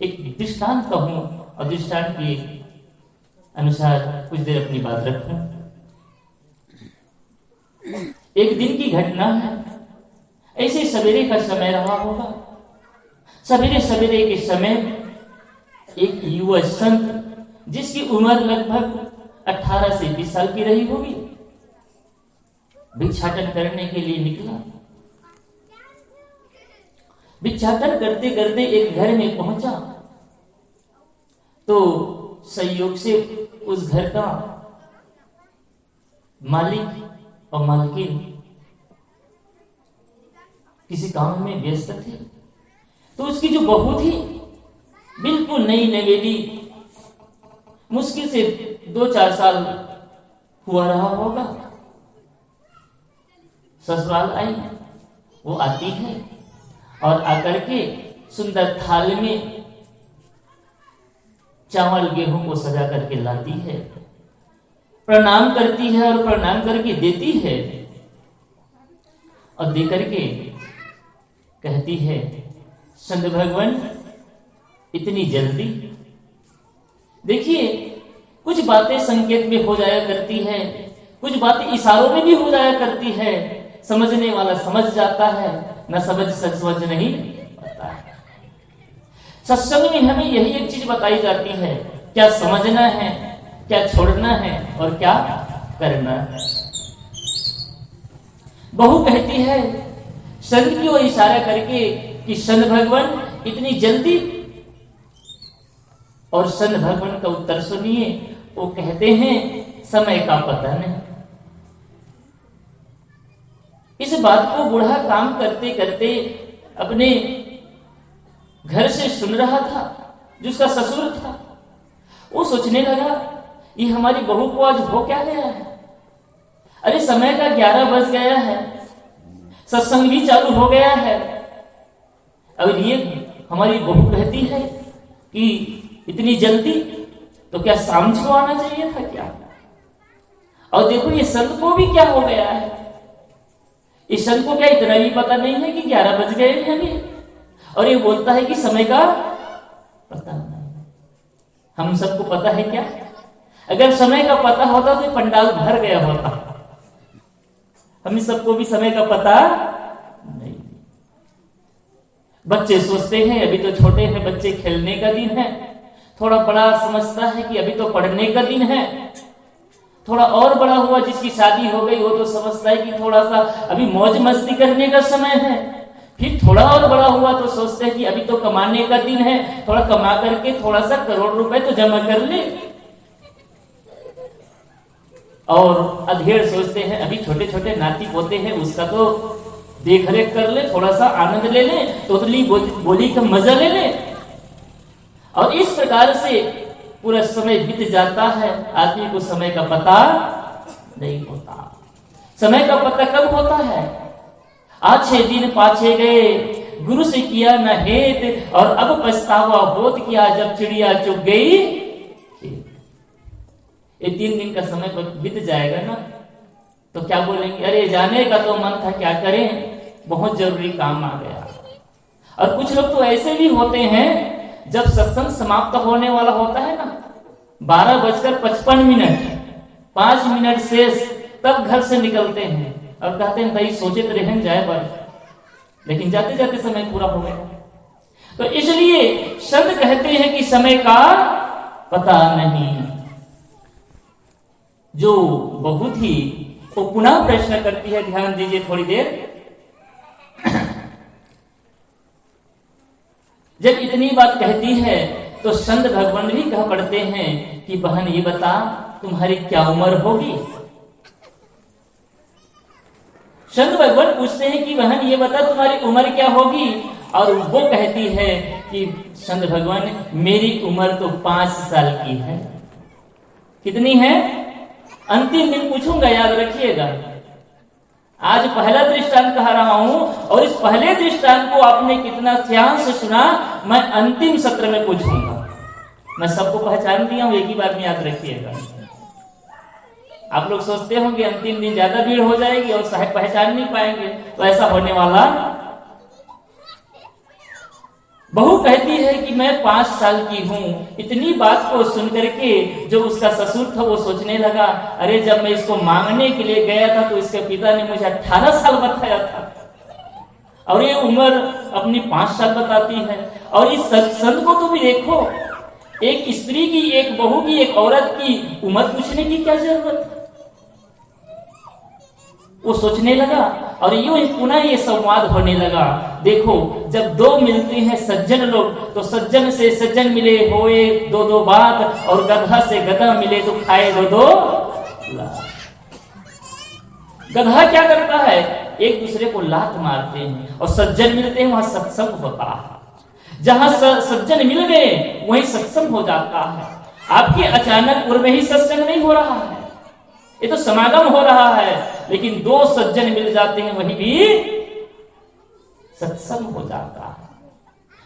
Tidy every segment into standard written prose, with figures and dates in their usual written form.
एक दृष्टांत कहूं और दृष्टांत के अनुसार कुछ देर अपनी बात रखूं। एक दिन की घटना है, ऐसे सवेरे का समय रहा होगा। सवेरे सवेरे के समय एक युवा संत, जिसकी उम्र लगभग 18 से 20 साल की रही होगी, भिक्षाटन करने के लिए निकला। भिक्षाटन करते करते एक घर में पहुंचा तो संयोग से उस घर का मालिक और मालकिन किसी काम में व्यस्त थे। तो उसकी जो बहू थी, बिल्कुल नई नवेली, मुश्किल से 2-4 साल हुआ रहा होगा, ससुराल आई। वो आती है और आकर के सुंदर थाल में चावल गेहूं को सजा करके लाती है, प्रणाम करती है और प्रणाम करके देती है और दे करके कहती है, संत भगवान इतनी जल्दी? देखिए, कुछ बातें संकेत में हो जाया करती है, कुछ बातें इशारों में भी हो जाया करती है। समझने वाला समझ जाता है, न समझ नहीं पाता है। सत्संग में हमें यही एक चीज बताई जाती है, क्या समझना है, क्या छोड़ना है और क्या करना है। बहू कहती है संत की ओर इशारा करके कि संत भगवान इतनी जल्दी? और संत भगवान का उत्तर सुनिए, वो कहते हैं समय का पता नहीं। इस बात को बूढ़ा काम करते करते अपने घर से सुन रहा था, जिसका ससुर था। वो सोचने लगा, ये हमारी बहू को आज हो क्या गया है? अरे समय का 11 बज गया है, सत्संग भी चालू हो गया है। अब ये हमारी बहू कहती है कि इतनी जल्दी, तो क्या शाम को आना चाहिए था क्या? और देखो ये संत को भी क्या हो गया है। इस संत को क्या इतना भी पता नहीं है कि 11 बज गए हैं अभी? और ये बोलता है कि समय का पता नहीं। हम सबको पता है क्या? अगर समय का पता होता तो पंडाल भर गया होता। हम सबको भी समय का पता नहीं। बच्चे सोचते हैं अभी तो छोटे हैं बच्चे, खेलने का दिन है। थोड़ा बड़ा समझता है कि अभी तो पढ़ने का दिन है। थोड़ा और बड़ा हुआ, जिसकी शादी हो गई, वो तो समझता है कि थोड़ा सा अभी मौज मस्ती करने का समय है। फिर थोड़ा और बड़ा हुआ तो सोचते हैं कि अभी तो कमाने का दिन है, थोड़ा कमा करके थोड़ा सा करोड़ रुपए तो जमा कर ले। और अधेड़ सोचते हैं अभी छोटे छोटे नाती पोते हैं, उसका तो देख रेख कर ले, थोड़ा सा आनंद ले ले, तोतली बोली का मजा ले ले। और इस प्रकार से पूरा समय बीत जाता है। आदमी को समय का पता नहीं होता। समय का पता कब होता है? आछे दिन पाछे गए, गुरु से किया न हेत, और अब पछतावा होत किया जब चिड़िया चुग गई। ये 3 दिन का समय बीत जाएगा ना, तो क्या बोलेंगे, अरे जाने का तो मन था, क्या करें, बहुत जरूरी काम आ गया। और कुछ लोग तो ऐसे भी होते हैं, जब सत्संग समाप्त होने वाला होता है ना, 12:55, 5 मिनट शेष, तब घर से निकलते हैं और कहते हैं भाई सोचे तो रहन जाए बार, लेकिन जाते जाते समय पूरा हो गया। तो इसलिए संत कहते हैं कि समय का पता नहीं। जो बहुत ही वो पुनः प्रश्न करती है, ध्यान दीजिए थोड़ी देर। जब इतनी बात कहती है तो संत भगवान भी कह पड़ते हैं कि बहन ये बता तुम्हारी क्या उम्र होगी। संत भगवान पूछते हैं कि बहन ये बता तुम्हारी उम्र क्या होगी। और वो कहती है कि संत भगवान मेरी उम्र तो 5 साल की है। कितनी है? अंतिम दिन पूछूंगा, याद रखिएगा। आज पहला दृष्टांत कह रहा हूं और इस पहले दृष्टांत को आपने कितना ध्यान से सुना, मैं अंतिम सत्र में पूछूंगा। मैं सबको पहचान दिया हूं, एक ही बात में याद रखिएगा। आप लोग सोचते होंगे अंतिम दिन ज्यादा भीड़ हो जाएगी और साहब पहचान नहीं पाएंगे, तो ऐसा होने वाला बहू कहती है कि मैं 5 साल की हूं। इतनी बात को सुन करके जो उसका ससुर था वो सोचने लगा, अरे जब मैं इसको मांगने के लिए गया था तो इसके पिता ने मुझे 18 साल बताया था और ये उम्र अपनी 5 साल बताती है। और इस सत्संग को तो भी देखो, एक स्त्री की, एक बहू की, एक औरत की उम्र पूछने की क्या जरूरत है। वो सोचने लगा और यूं ही पुनः ये संवाद होने लगा। देखो, जब दो मिलते हैं सज्जन लोग तो सज्जन से सज्जन मिले होए दो दो बात, और गधा से गधा मिले तो खाए दो दो लात। गधा क्या करता है, एक दूसरे को लात मारते हैं, और सज्जन मिलते हैं वहां सत्संग होता है। जहां सज्जन मिल गए वहीं सत्संग हो जाता है। आपके अचानक पूर्व में ही सत्संग नहीं हो रहा है, ये तो समागम हो रहा है, लेकिन दो सज्जन मिल जाते हैं वहीं भी सत्संग हो जाता है।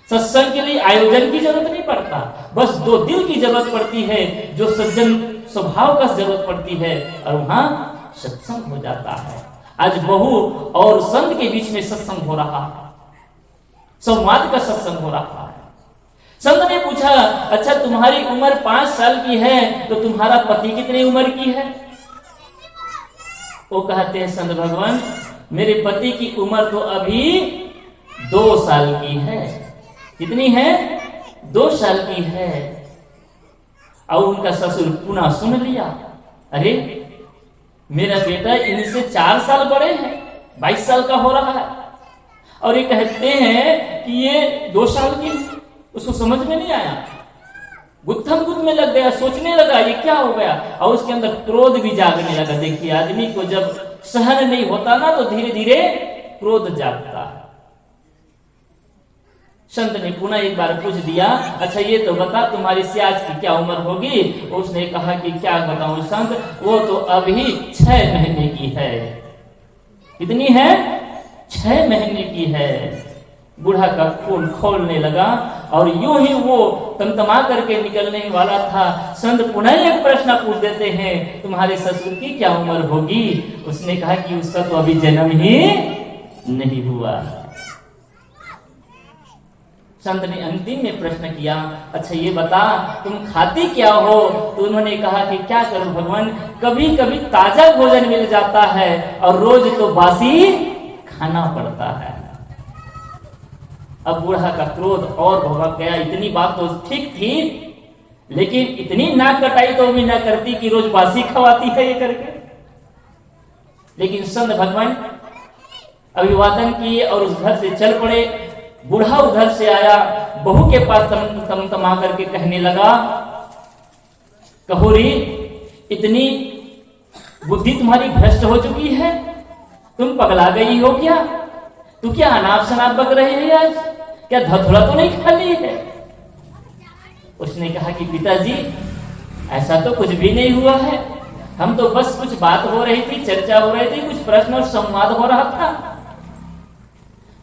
सत्संग के लिए आयोजन की जरूरत नहीं पड़ता, बस दो दिल की जरूरत पड़ती है, जो सज्जन स्वभाव का जरूरत पड़ती है, और वहां सत्संग हो जाता है। आज बहू और संत के बीच में सत्संग हो रहा है, संवाद का सत्संग हो रहा है। संत ने पूछा, अच्छा तुम्हारी उम्र 5 साल की है तो तुम्हारा पति कितनी उम्र की है। वो कहते हैं, संत भगवान मेरे पति की उम्र तो अभी 2 साल की है। कितनी है, 2 साल की है। और उनका ससुर पुनः सुन लिया, अरे मेरा बेटा इनसे 4 साल बड़े हैं, 22 साल का हो रहा है, और ये कहते हैं कि ये 2 साल की। उसको समझ में नहीं आया, गुत्थम गुत्थ में लग गया, सोचने लगा ये क्या हो गया, और उसके अंदर क्रोध भी जागने लगा। देखिए, आदमी को जब सहन नहीं होता ना तो धीरे धीरे क्रोध जागता है। संत ने पुनः एक बार पूछ दिया, अच्छा ये तो बता तुम्हारी सियाज की क्या उम्र होगी। उसने कहा कि क्या बताऊं संत, वो तो अभी 6 महीने की है। कितनी है, 6 महीने की है। बूढ़ा का खून खोलने लगा और यूं ही वो तमतमा करके निकलने वाला था। संत पुनः एक प्रश्न पूछ देते हैं, तुम्हारे ससुर की क्या उम्र होगी। उसने कहा कि उसका तो अभी जन्म ही नहीं हुआ। संत ने अंतिम में प्रश्न किया, अच्छा ये बता तुम खाती क्या हो। तो उन्होंने कहा कि क्या करूं भगवान, कभी कभी ताजा भोजन मिल जाता है और रोज तो बासी खाना पड़ता है। अब बूढ़ा का क्रोध और भड़क गया। इतनी बात तो ठीक थी, लेकिन इतनी नाक कटाई तो भी ना करती कि रोज बासी खवाती है ये करके। लेकिन संत भगवान अभिवादन किए और उस घर से चल पड़े। बूढ़ा उधर से आया, बहू के पास तमतमा करके कहने लगा, कहोरी इतनी बुद्धि तुम्हारी भ्रष्ट हो चुकी है, तुम पगला गई हो क्या। तू क्या अनाप शनाप बक रही है आज, क्या धथुड़ा तो नहीं खा ली है। उसने कहा कि पिताजी ऐसा तो कुछ भी नहीं हुआ है, हम तो बस कुछ बात हो रही थी, चर्चा हो रही थी, कुछ प्रश्न और संवाद हो रहा था।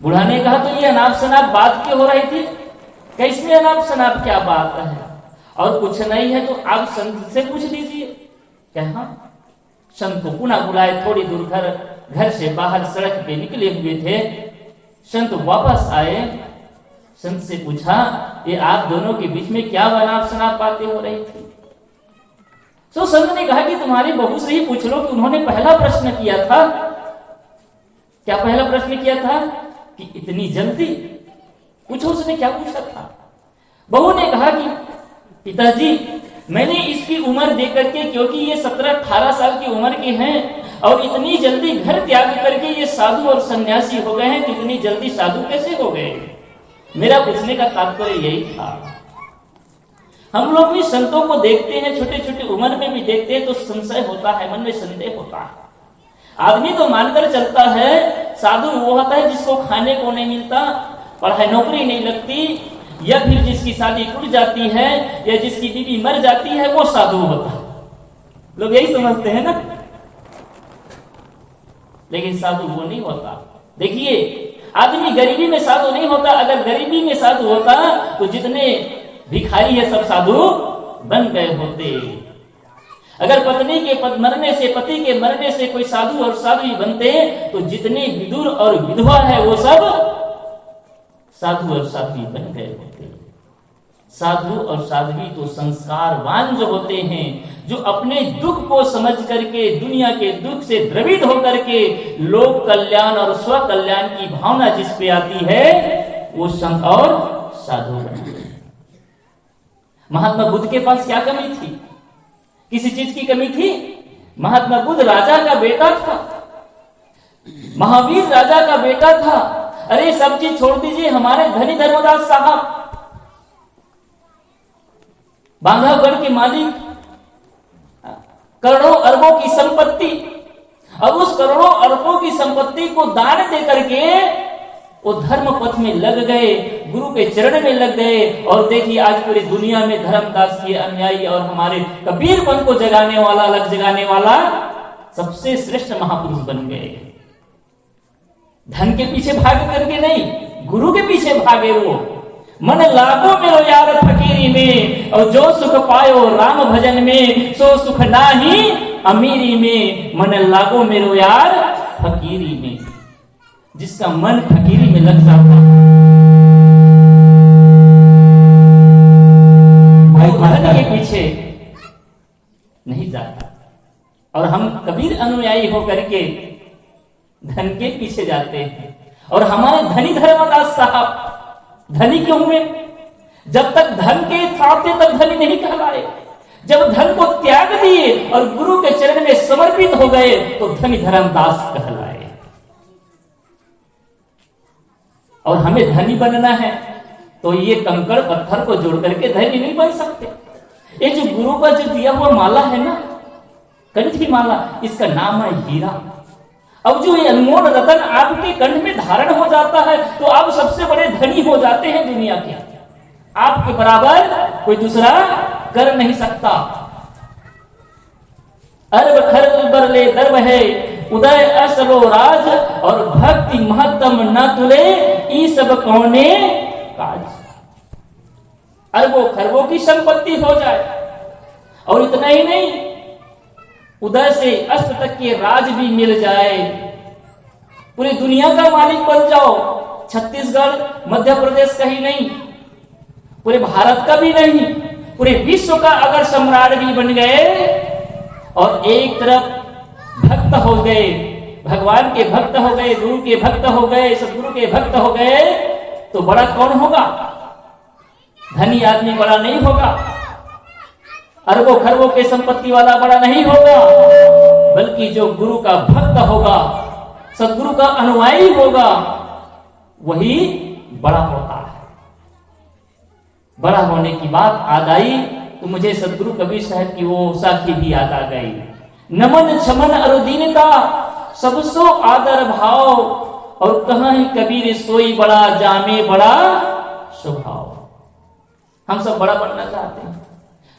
बूढ़ा ने कहा तो ये अनाप शनाप बात क्यों हो रही थी। कैसे अनाप शनाप क्या बात है, और कुछ नहीं है तो आप संत से पूछ लीजिए। क्या संत को पुनः बुलाए। थोड़ी दूर घर से बाहर सड़क पे निकले हुए थे। संत वापस आए, संत से पूछा, ये आप दोनों के बीच में क्या अनाप शनाप बातें हो रही थी। तो संत ने कहा कि तुम्हारी बहू से ही पूछ लो कि उन्होंने पहला प्रश्न किया था। क्या पहला प्रश्न किया था कि इतनी जल्दी पूछो। उसने क्या पूछा था। बहू ने कहा कि पिताजी मैंने इसकी उम्र देख करके, क्योंकि ये 17-18 साल की उम्र के हैं और इतनी जल्दी घर त्याग करके ये साधु और सन्यासी हो गए हैं, तो इतनी जल्दी साधु कैसे हो गए। मेरा पूछने का तात्पर्य यही था। हम लोग भी संतों को देखते हैं, छोटे छोटे उम्र में भी देखते हैं तो संशय होता है, मन में संदेह होता है। आदमी तो मानकर चलता है साधु वो होता है जिसको खाने को नहीं मिलता, पढ़ाई नौकरी नहीं लगती, या फिर जिसकी शादी टूट जाती है, या जिसकी बीवी मर जाती है, वो साधु होता है। लोग यही समझते हैं ना, लेकिन साधु वो नहीं होता। देखिए, आदमी गरीबी में साधु नहीं होता। अगर गरीबी में साधु होता तो जितने भिखारी है सब साधु बन गए होते। अगर पत्नी के मरने से, पति के मरने से कोई साधु और साध्वी बनते तो जितने विदुर और विधवा है वो सब साधु और साध्वी बन गए होते। साधु और साध्वी तो संस्कारवान जो होते हैं, जो अपने दुख को समझ करके, दुनिया के दुख से द्रवित होकर के लोक कल्याण और स्व कल्याण की भावना जिस पे आती है, वो संत और साधु बने। महात्मा बुद्ध के पास क्या कमी थी? किसी चीज की कमी थी? महात्मा बुद्ध राजा का बेटा था, महावीर राजा का बेटा था। अरे सब चीज छोड़ दीजिए, हमारे धनी धर्मदास साहब बांधवगढ़ के मालिक, करोड़ों अरबों की संपत्ति, अब उस करोड़ों अरबों की संपत्ति को दान दे करके वो धर्म पथ में लग गए, गुरु के चरण में लग गए। और देखिए आज पूरी दुनिया में धर्मदास के अनुयायी और हमारे कबीरपंथ को जगाने वाला, अलग जगाने वाला सबसे श्रेष्ठ महापुरुष बन गए। धन के पीछे भाग करके नहीं, गुरु के पीछे भागे वो। मन लागो मेरो यार फकीरी में, और जो सुख पायो राम भजन में, सो सुख नाही अमीरी में। मन लागो मेरो यार फकीरी में, जिसका मन फकीरी में लग जाता, धन के पीछे नहीं जाता। और हम कबीर अनुयायी होकर के धन के पीछे जाते हैं। और हमारे धनी धर्मदास साहब धनी क्यों हुए? जब तक धन के साथ थे तब धनी नहीं कहलाए। जब धन को त्याग दिए और गुरु के चरण में समर्पित हो गए तो धनी धर्मदास कहलाए। और हमें धनी बनना है तो ये कंकड़ पत्थर को जोड़ करके धनी नहीं बन सकते। ये जो गुरु का जो दिया हुआ माला है ना, कंठी माला, इसका नाम है हीरा। अब जो ये अनमोल रतन आपके कंठ में धारण हो जाता है तो आप सबसे बड़े धनी हो जाते हैं दुनिया के। आपके बराबर कोई दूसरा कर नहीं सकता। अरब खरब बरले दर्ब है, उदय असलो राज, और भक्ति महत्तम न तुले, ई सब कौने काज। अरबों खरबों की संपत्ति हो जाए, और इतना ही नहीं, उदय से अस्त तक के राज भी मिल जाए, पूरी दुनिया का मालिक बन जाओ। छत्तीसगढ़ मध्य प्रदेश का ही नहीं, पूरे भारत का भी नहीं, पूरे विश्व का अगर सम्राट भी बन गए और एक तरफ भक्त हो गए, भगवान के भक्त हो गए, गुरु के भक्त हो गए, सदगुरु के भक्त हो गए, तो बड़ा कौन होगा? धनी आदमी बड़ा नहीं होगा, अरबों खरबों के संपत्ति वाला बड़ा नहीं होगा, बल्कि जो गुरु का भक्त होगा, सदगुरु का अनुयायी होगा, वही बड़ा होता है। बड़ा होने की बात याद आई तो मुझे सदगुरु कबीर साहब की वो साखी भी याद आ गई। नमन छमन अरुदीनता, सबसो आदर भाव, और कहाँ ही कबीर सोई बड़ा, जामे बड़ा स्वभाव। हम सब बड़ा बनना चाहते हैं।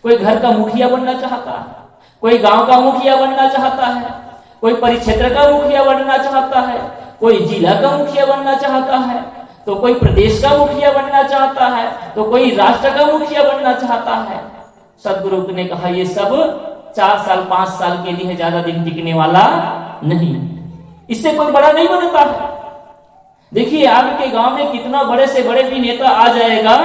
कोई घर का मुखिया बनना चाहता है, कोई गांव का मुखिया बनना चाहता है, कोई परिक्षेत्र का मुखिया बनना चाहता है, कोई जिला का मुखिया बनना चाहता है, तो कोई प्रदेश का मुखिया बनना चाहता है, तो कोई राष्ट्र का मुखिया बनना चाहता है। सदगुरु ने कहा ये सब 4 साल 5 साल के लिए ज्यादा दिन टिकने वाला नहीं, इससे कोई बड़ा नहीं बनता है। देखिए आपके गांव में कितना बड़े से बड़े भी नेता आ जाएगा,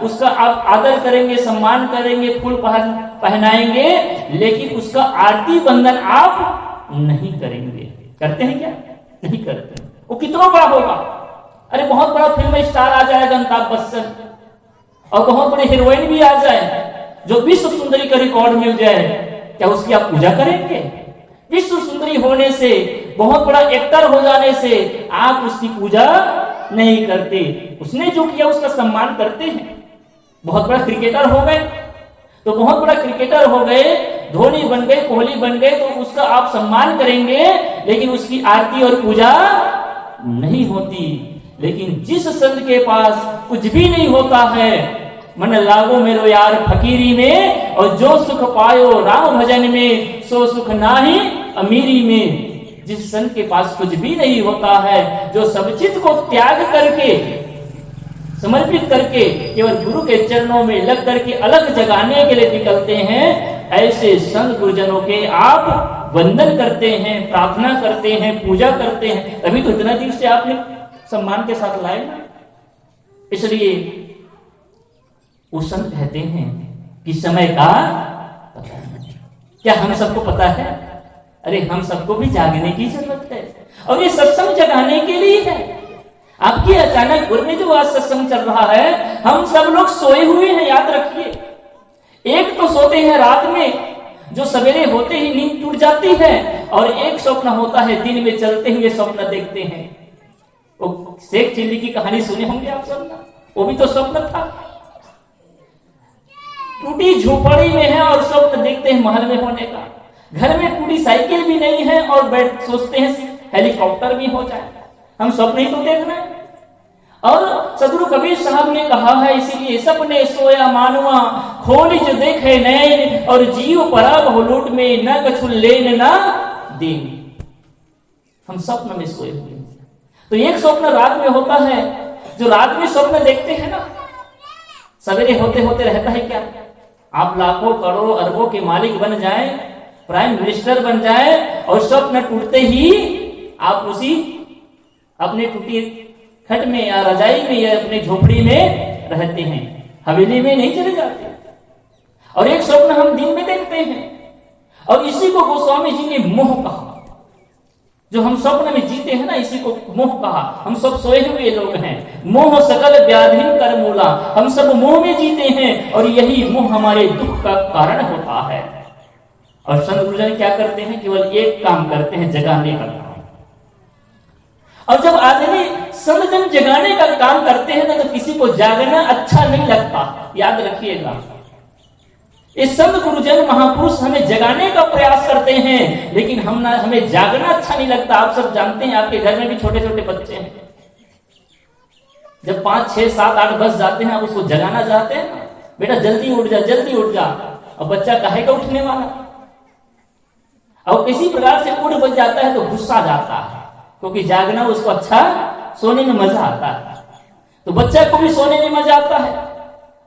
उसका आप आदर करेंगे, सम्मान करेंगे, फूल पहनाएंगे, लेकिन उसका आरती बंधन आप नहीं करेंगे। करते हैं क्या? नहीं करते। वो कितना बड़ा होगा, अरे बहुत बड़ा फिल्म स्टार आ जाएगा अमिताभ बच्चन, और बहुत बड़ी हीरोइन भी आ जाए जो विश्व सुंदरी का रिकॉर्ड मिल जाए, क्या उसकी आप पूजा करेंगे? विश्व सुंदरी होने से, बहुत बड़ा एक्टर हो जाने से आप उसकी पूजा नहीं करते। उसने जो किया उसका सम्मान करते हैं। बहुत बड़ा क्रिकेटर हो गए तो बहुत बड़ा क्रिकेटर हो गए, धोनी बन गए, कोहली बन गए, तो उसका आप सम्मान करेंगे, लेकिन उसकी आरती और पूजा नहीं होती। लेकिन जिस संत के पास कुछ भी नहीं होता है, मन लागो मेरो यार फकीरी में, और जो सुख पायो राम भजन में, सो सुख नाही अमीरी में। जिस संत के पास कुछ भी नहीं होता है, जो सब चीज को त्याग करके, समर्पित करके केवल गुरु के चरणों में लग करके अलग जगाने के लिए निकलते हैं, ऐसे संत गुरुजनों के आप वंदन करते हैं, प्रार्थना करते हैं, पूजा करते हैं। तभी तो इतना दिन से आपने सम्मान के साथ लाए ना। इसलिए वो संत कहते हैं कि समय का पता नहीं। क्या हम सबको पता है? अरे हम सबको भी जागने की जरूरत है, और ये सत्संग जगाने के लिए है। आपके अचानक गुरु में जो आज सत्संग चल रहा है, हम सब लोग सोए हुए हैं, याद रखिए। एक तो सोते हैं रात में, जो सवेरे होते ही नींद टूट जाती है, और एक स्वप्न होता है दिन में चलते हुए स्वप्न देखते हैं। वो शेख चिल्ली की कहानी सुने होंगे आप सब ना, वो भी तो स्वप्न था। टूटी झोपड़ी में है और स्वप्न देखते हैं महल में होने का। घर में टूटी साइकिल भी नहीं है और बैठ सोचते हैं हेलीकॉप्टर भी हो जाए। हम स्वप्न ही तो देख रहे हैं। और सदगुरु कबीर साहब ने कहा है, इसीलिए सपने सोया मानवा खोली जो देखे नैन, और जीव परा बहुलूट में न कछु लेन ना देन। हम स्वप्न में सोए हुए हैं। तो एक स्वप्न रात में होता है। जो रात में स्वप्न देखते हैं ना, सवेरे होते होते रहता है क्या? आप लाखों करोड़ों अरबों के मालिक बन जाएं, प्राइम मिनिस्टर बन जाएं, और स्वप्न टूटते ही आप उसी अपने टूटी खट में या रजाई में या अपने झोपड़ी में रहते हैं, हवेली में नहीं चले जाते। और एक स्वप्न हम दिन में देखते हैं, और इसी को गोस्वामी जी ने मोह कहा। जो हम स्वप्न में जीते हैं ना, इसी को मोह कहा। हम सब सोए हुए लोग हैं। मोह सकल व्याधिन कर मूला, हम सब मोह में जीते हैं, और यही मोह हमारे दुख का कारण होता है। और संत गुरुजन क्या करते हैं? केवल एक काम करते हैं, जगाने का काम। और जब आदमी संत जन जगाने का काम करते हैं ना, तो किसी को जागना अच्छा नहीं लगता, याद रखिएगा। इस संत गुरुजन महापुरुष हमें जगाने का प्रयास करते हैं, लेकिन हमें जागना अच्छा नहीं लगता। आप सब जानते हैं, आपके घर में भी छोटे छोटे बच्चे हैं। जब 5, 6, 7, 8 बज जाते हैं, आप उसको जगाना चाहते हैं, बेटा जल्दी उठ जा, जल्दी उठ जा। और बच्चा कहेगा उठने वाला, और किसी प्रकार से उठ बज जाता है तो गुस्सा जाता है, क्योंकि जागना उसको अच्छा, सोने में मजा आता है। तो बच्चा को भी सोने में मजा आता है।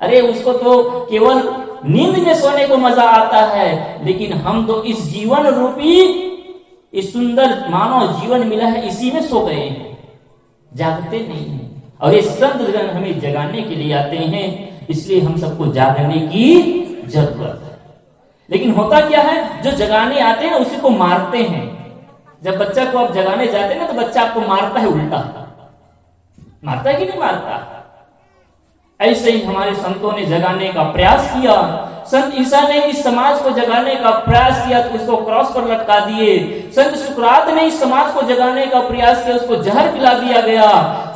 अरे उसको तो केवल नींद में सोने को मजा आता है, लेकिन हम तो इस जीवन रूपी, इस सुंदर मानव जीवन मिला है, इसी में सो गए हैं, जागते नहीं हैं। और ये संत जन हमें जगाने के लिए आते हैं, इसलिए हम सबको जागने की जरूरत है। लेकिन होता क्या है, जो जगाने आते हैं उसी को मारते हैं। जब बच्चा को आप जगाने जाते हैं ना, तो बच्चा आपको मारता है, उल्टा मारता है कि नहीं मारता? ऐसे ही हमारे संतों ने जगाने का प्रयास किया। संत ईसा ने इस समाज को जगाने का प्रयास किया तो उसको क्रॉस पर लटका दिए। संत सुकरात ने इस समाज को जगाने का प्रयास किया, उसको जहर पिला दिया गया।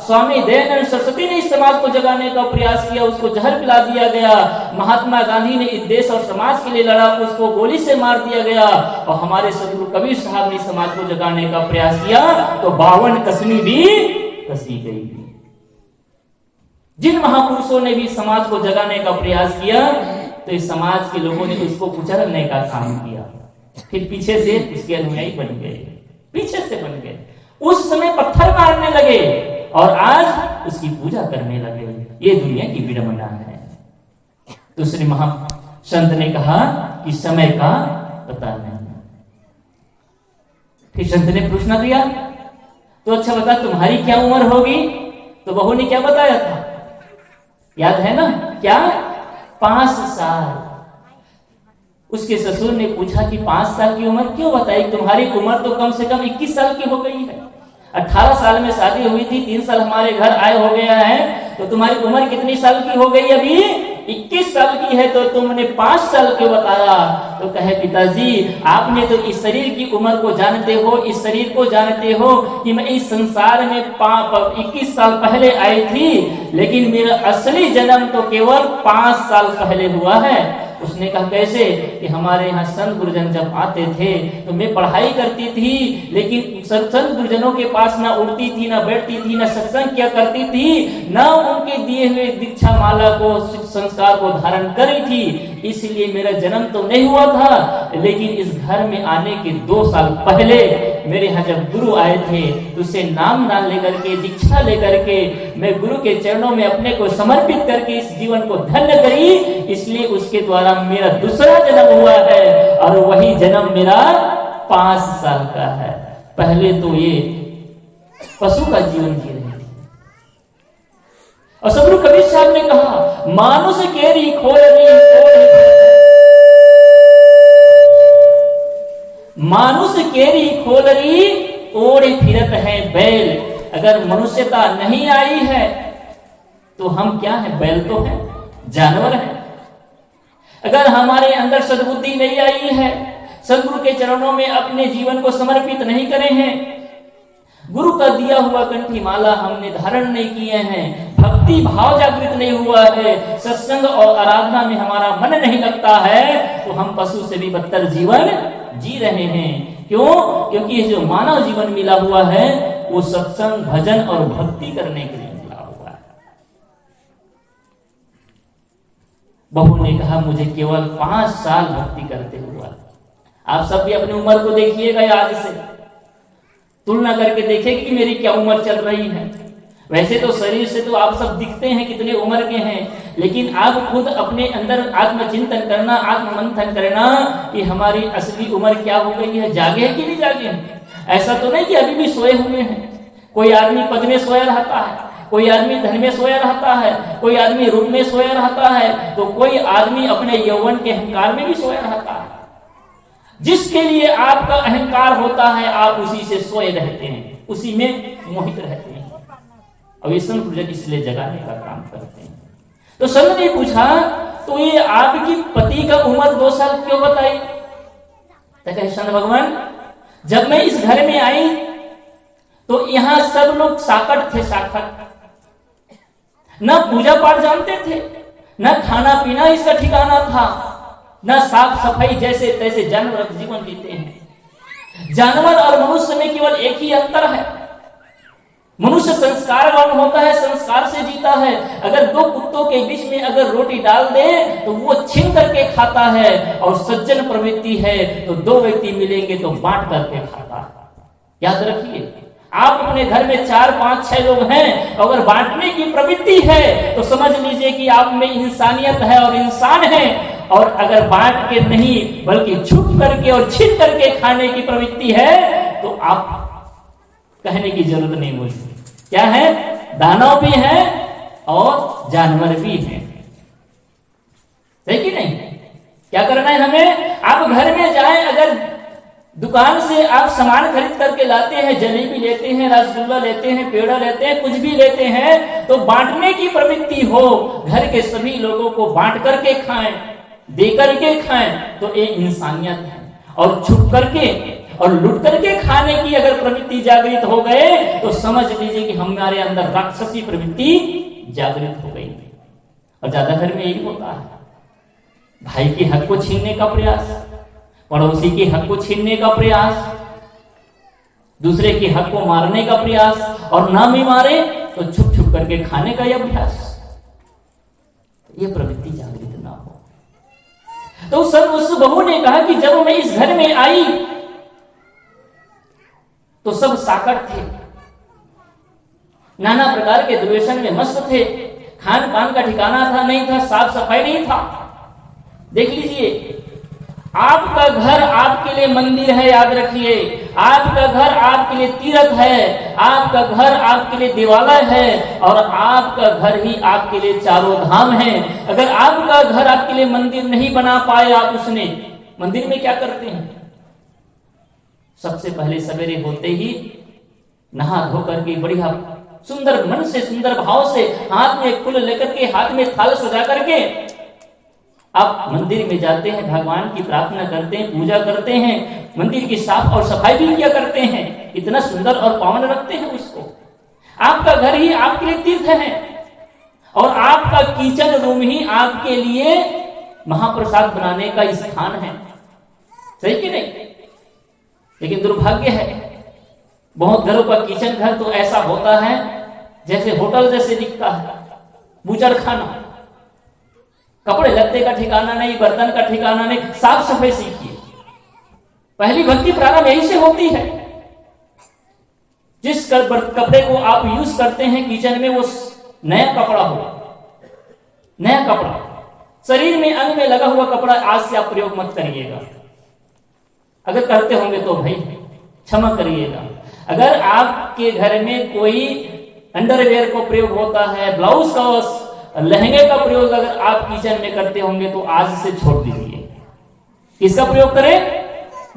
स्वामी दयानंद सरस्वती ने इस समाज को जगाने का प्रयास किया, उसको जहर पिला दिया गया। महात्मा गांधी ने इस देश और समाज के लिए लड़ा, उसको गोली से मार दिया गया। और हमारे सदगुरु कबीर साहब ने समाज को जगाने का प्रयास किया तो 52 कसनी भी कसी गई। जिन महापुरुषों ने भी समाज को जगाने का प्रयास किया, तो इस समाज के लोगों ने उसको कुचलने का काम किया। फिर पीछे से उसके अनुयायी बन गए, पीछे से बन गए। उस समय पत्थर मारने लगे और आज उसकी पूजा करने लगे। ये दुनिया की विडंबना है। दूसरे महासंत ने कहा कि समय का पता नहीं। फिर संत ने प्रश्न किया, तो अच्छा बता तुम्हारी क्या उम्र होगी? तो बहू ने क्या बताया था, याद है ना? क्या? 5 साल। उसके ससुर ने पूछा कि 5 साल की उम्र क्यों बताई? तुम्हारी उम्र तो कम से कम 21 साल की हो गई है। 18 साल में शादी हुई थी, 3 साल हमारे घर आए हो गया है, तो तुम्हारी उम्र कितनी साल की हो गई? अभी 21 साल की है, तो तुमने 5 साल क्यों बताया? तो कहे पिताजी, आपने तो इस शरीर की उम्र को जानते हो, इस शरीर को जानते हो कि मैं इस संसार में 21 साल पहले आई थी, लेकिन मेरा असली जन्म तो केवल 5 साल पहले हुआ है। उसने कहा कैसे? कि हमारे यहाँ संत गुरुजन जब आते थे तो मैं पढ़ाई करती थी, लेकिन संत गुरुजनों के पास ना उठती थी, ना बैठती थी, ना सत्संग किया करती थी, ना उनके दिए हुए दीक्षा माला को, संस्कार को धारण करी थी। इसलिए मेरा जन्म तो नहीं हुआ था, लेकिन इस घर में आने के 2 साल पहले मेरे यहाँ जब गुरु आए थे तो उसे नाम दान लेकर के, दीक्षा लेकर के मैं गुरु के चरणों में अपने को समर्पित करके इस जीवन को धन्य करी। इसलिए उसके द्वारा मेरा दूसरा जन्म हुआ है, और वही जन्म मेरा 5 साल का है। पहले तो ये पशु का जीवन जी रहे थे, और सदगुरु कबीर साहब ने कहा, मानुष केरी खोलरी मानुष केरी खोलरी ओढ़ फिरत है बैल। अगर मनुष्यता नहीं आई है तो हम क्या है? बैल तो है, जानवर है। अगर हमारे अंदर सद्बुद्धि नहीं आई है, सदगुरु के चरणों में अपने जीवन को समर्पित नहीं करे हैं, गुरु का दिया हुआ कंठी माला हमने धारण नहीं किए हैं, भक्ति भाव जागृत नहीं हुआ है, सत्संग और आराधना में हमारा मन नहीं लगता है, तो हम पशु से भी बदतर जीवन जी रहे हैं। क्यों? क्योंकि जो मानव जीवन मिला हुआ है वो सत्संग, भजन और भक्ति करने के लिए मिला हुआ है। बहू ने कहा, मुझे केवल 5 साल भक्ति करते हुआ। आप सब भी अपनी उम्र को देखिएगा, आज से तुलना करके देखें कि मेरी क्या उम्र चल रही है। वैसे तो शरीर से तो आप सब दिखते हैं कितने उम्र के हैं, लेकिन आप खुद अपने अंदर आत्मचिंतन करना, आत्ममंथन करना कि हमारी असली उम्र क्या हो गई है, जागे है कि नहीं जागे हैं। ऐसा तो नहीं कि अभी भी सोए हुए हैं। कोई आदमी पद में सोया रहता है, कोई आदमी धन में सोया रहता है, कोई आदमी रूप में सोया रहता है, तो कोई आदमी अपने यौवन के अहंकार में भी सोया रहता है। जिसके लिए आपका अहंकार होता है आप उसी से सोए रहते हैं, उसी में मोहित रहते हैं, और ये संत इसलिए जगाने का काम करते हैं। तो संत ने पूछा, तो ये आपकी पति का उम्र 2 साल क्यों बताई? तो कहे, संत भगवान, जब मैं इस घर में आई तो यहां सब लोग साकट थे, साकट। न पूजा पाठ जानते थे, न खाना पीना इसका ठिकाना था, न साफ सफाई, जैसे तैसे जानवर जीवन जीते हैं। जानवर और मनुष्य में केवल एक ही अंतर है, मनुष्य संस्कारवान होता है, संस्कार से जीता है। अगर 2 कुत्तों के बीच में अगर रोटी डाल दे तो वो छीन करके खाता है, और सज्जन प्रवृत्ति है तो 2 व्यक्ति मिलेंगे तो बांट करके खाता है। याद रखिए, आप अपने घर में 4, 5, 6 लोग हैं, अगर बांटने की प्रवृत्ति है तो समझ लीजिए कि आप में इंसानियत है और इंसान है। और अगर बांट के नहीं बल्कि छुप करके और छीन करके खाने की प्रवृत्ति है तो आप कहने की जरूरत नहीं मुझे, क्या है? दानव भी है और जानवर भी है, कि नहीं? क्या करना है हमें? आप घर में जाएं, अगर दुकान से आप सामान खरीद करके लाते हैं, जलेबी लेते हैं, रसगुल्ला लेते हैं, पेड़ा लेते हैं, कुछ भी लेते हैं, तो बांटने की प्रवृत्ति हो, घर के सभी लोगों को बांट करके खाएं, दे करके खाएं, तो ये इंसानियत है। और छुप करके और लुट करके खाने की अगर प्रवृत्ति जागृत हो गए तो समझ लीजिए कि हमारे अंदर राक्षसी प्रवृत्ति जागृत हो गई। और ज्यादातर में यही होता है, भाई के हक को छीनने का प्रयास, पड़ोसी के हक को छीनने का प्रयास, दूसरे के हक को मारने का प्रयास, और ना भी मारे तो छुप छुप करके खाने का यह अभ्यास। ये प्रवृत्ति जागृत ना हो। तो उस बहू ने कहा कि जब मैं इस घर में आई तो सब साकट थे, नाना प्रकार के दुर्व्यसन में मस्त थे, खान पान का ठिकाना था नहीं था, साफ सफाई नहीं था। देख लीजिए, आपका घर आपके लिए मंदिर है, याद रखिए, आपका घर आपके लिए तीर्थ है, आपका घर आपके लिए देवालय है, और आपका घर ही आपके लिए चारों धाम है। अगर आपका घर आपके लिए मंदिर नहीं बना पाए आप, उसने मंदिर में क्या करते हैं? सबसे पहले सवेरे होते ही नहा धो करके बढ़िया सुंदर मन से, सुंदर भाव से, हाथ में फूल लेकर के, हाथ में थाल सजा करके आप मंदिर में जाते हैं, भगवान की प्रार्थना करते हैं, पूजा करते हैं, मंदिर की साफ और सफाई भी किया करते हैं, इतना सुंदर और पावन रखते हैं उसको। आपका घर ही आपके लिए तीर्थ है, और आपका किचन रूम ही आपके लिए महाप्रसाद बनाने का स्थान है, सही कि नहीं? लेकिन दुर्भाग्य है, बहुत घरों का किचन घर तो ऐसा होता है जैसे होटल जैसे दिखता है, बूचड़ खाना, कपड़े लत्ते का ठिकाना नहीं, बर्तन का ठिकाना नहीं। साफ सफाई सीखिए, पहली भक्ति प्रारंभ यही से होती है। जिस कपड़े को आप यूज करते हैं किचन में, वो नया कपड़ा हो, नया कपड़ा, शरीर में अंग में लगा हुआ कपड़ा आज से आप प्रयोग मत करिएगा। अगर करते होंगे तो भाई क्षमा करिएगा। अगर आपके घर में कोई अंडरवेयर का प्रयोग होता है, ब्लाउज का, लहंगे का प्रयोग अगर आप किचन में करते होंगे तो आज से छोड़ दीजिए। किसका प्रयोग करें?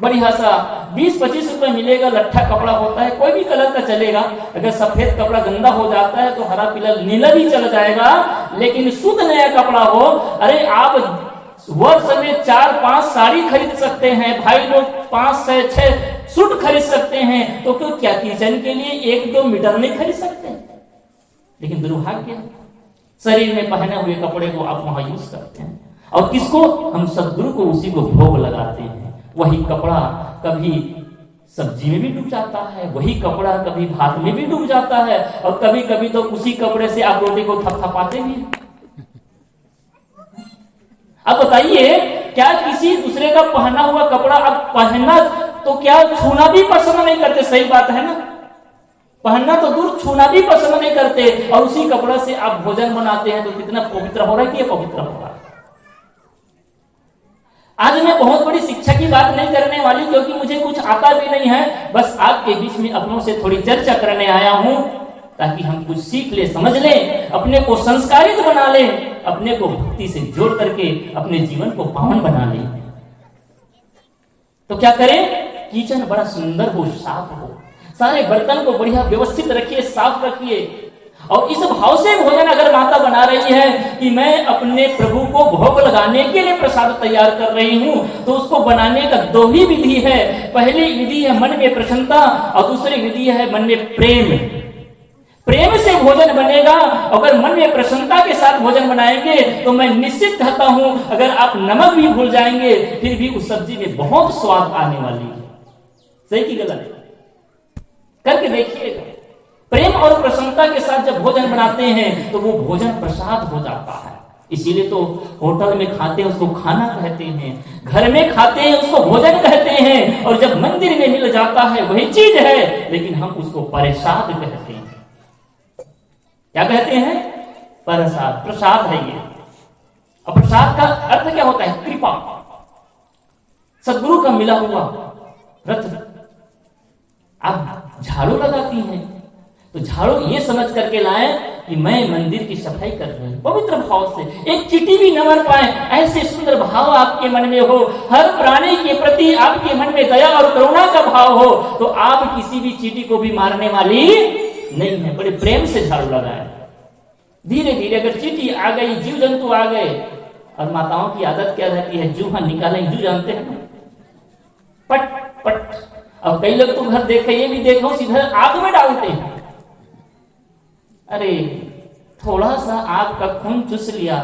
बढ़िया सा 20-25 रुपए मिलेगा, लट्ठा कपड़ा होता है, कोई भी कलर का चलेगा। अगर सफेद कपड़ा गंदा हो जाता है तो हरा पीला नीला भी चल जाएगा, लेकिन शुद्ध नया कपड़ा हो। अरे आप वर्ष में 4-5 साड़ी खरीद सकते हैं, भाई लोग 5-6 सूट खरीद सकते हैं, तो क्यों क्या किचन के लिए 1-2 मीटर नहीं खरीद सकते? लेकिन दुर्भाग्य, शरीर में पहने हुए कपड़े को आप वहां यूज करते हैं, और किसको? हम सदगुरु को, उसी को भोग लगाते हैं। वही कपड़ा कभी सब्जी में भी डूब जाता है, वही कपड़ा कभी भात में भी डूब जाता है, और कभी कभी तो उसी कपड़े से आप रोटी को थपथपाते भी। अब बताइए, क्या किसी दूसरे का पहना हुआ कपड़ा अब पहनना तो क्या छूना भी पसंद नहीं करते? सही बात है ना? पहनना तो दूर, छूना भी पसंद नहीं करते, और उसी कपड़ा से आप भोजन बनाते हैं तो कितना पवित्र हो रहा है कि ये पवित्र हो रहा है। आज मैं बहुत बड़ी शिक्षा की बात नहीं करने वाली, क्योंकि मुझे कुछ आता भी नहीं है, बस आपके बीच में अपनों से थोड़ी चर्चा करने आया हूं, ताकि हम कुछ सीख ले, समझ लें, अपने को संस्कारित बना लें, अपने को भक्ति से जोड़ करके अपने जीवन को पावन बना लें। तो क्या करें? किचन बड़ा सुंदर हो, साफ हो, सारे बर्तन को बढ़िया व्यवस्थित रखिए, साफ रखिए, और इस भाव से भोजन अगर माता बना रही है कि मैं अपने प्रभु को भोग लगाने के लिए प्रसाद तैयार कर रही हूं, तो उसको बनाने का 2 ही विधि है। पहली विधि है मन में प्रसन्नता, और दूसरी विधि है मन में प्रेम। प्रेम से भोजन बनेगा। अगर मन में प्रसन्नता के साथ भोजन बनाएंगे तो मैं निश्चित कहता हूं, अगर आप नमक भी भूल जाएंगे फिर भी उस सब्जी में बहुत स्वाद आने वाली है। सही की गलत? करके देखिएगा। प्रेम और प्रसन्नता के साथ जब भोजन बनाते हैं तो वो भोजन प्रसाद हो जाता है। इसीलिए तो होटल में खाते हैं उसको खाना कहते हैं, घर में खाते हैं उसको भोजन कहते हैं, और जब मंदिर में मिल जाता है वही चीज है, लेकिन हम उसको प्रसाद कहते हैं। क्या कहते हैं? प्रसाद। प्रसाद है ये। और प्रसाद का अर्थ क्या होता है? कृपा, सद्गुरु का मिला हुआ रत्न। आप झाड़ू लगाती हैं तो झाड़ू ये समझ करके लाए कि मैं मंदिर की सफाई कर रही हूं, पवित्र भाव से। एक चींटी भी न मर पाए, ऐसे सुंदर भाव आपके मन में हो, हर प्राणी के प्रति आपके मन में दया और करुणा का भाव हो, तो आप किसी भी चींटी को भी मारने वाली नहीं है। बड़े प्रेम से झाड़ू लगाए। धीरे धीरे अगर चींटी आ गई, जीव जंतु आ गए, और माताओं की आदत क्या रहती है? जूहा निकालें, जू जानते हैं, पट पट। और कई लोग तो घर देखे, ये भी देखो, सीधा आग में डालते हैं। अरे थोड़ा सा आग का खून चूस लिया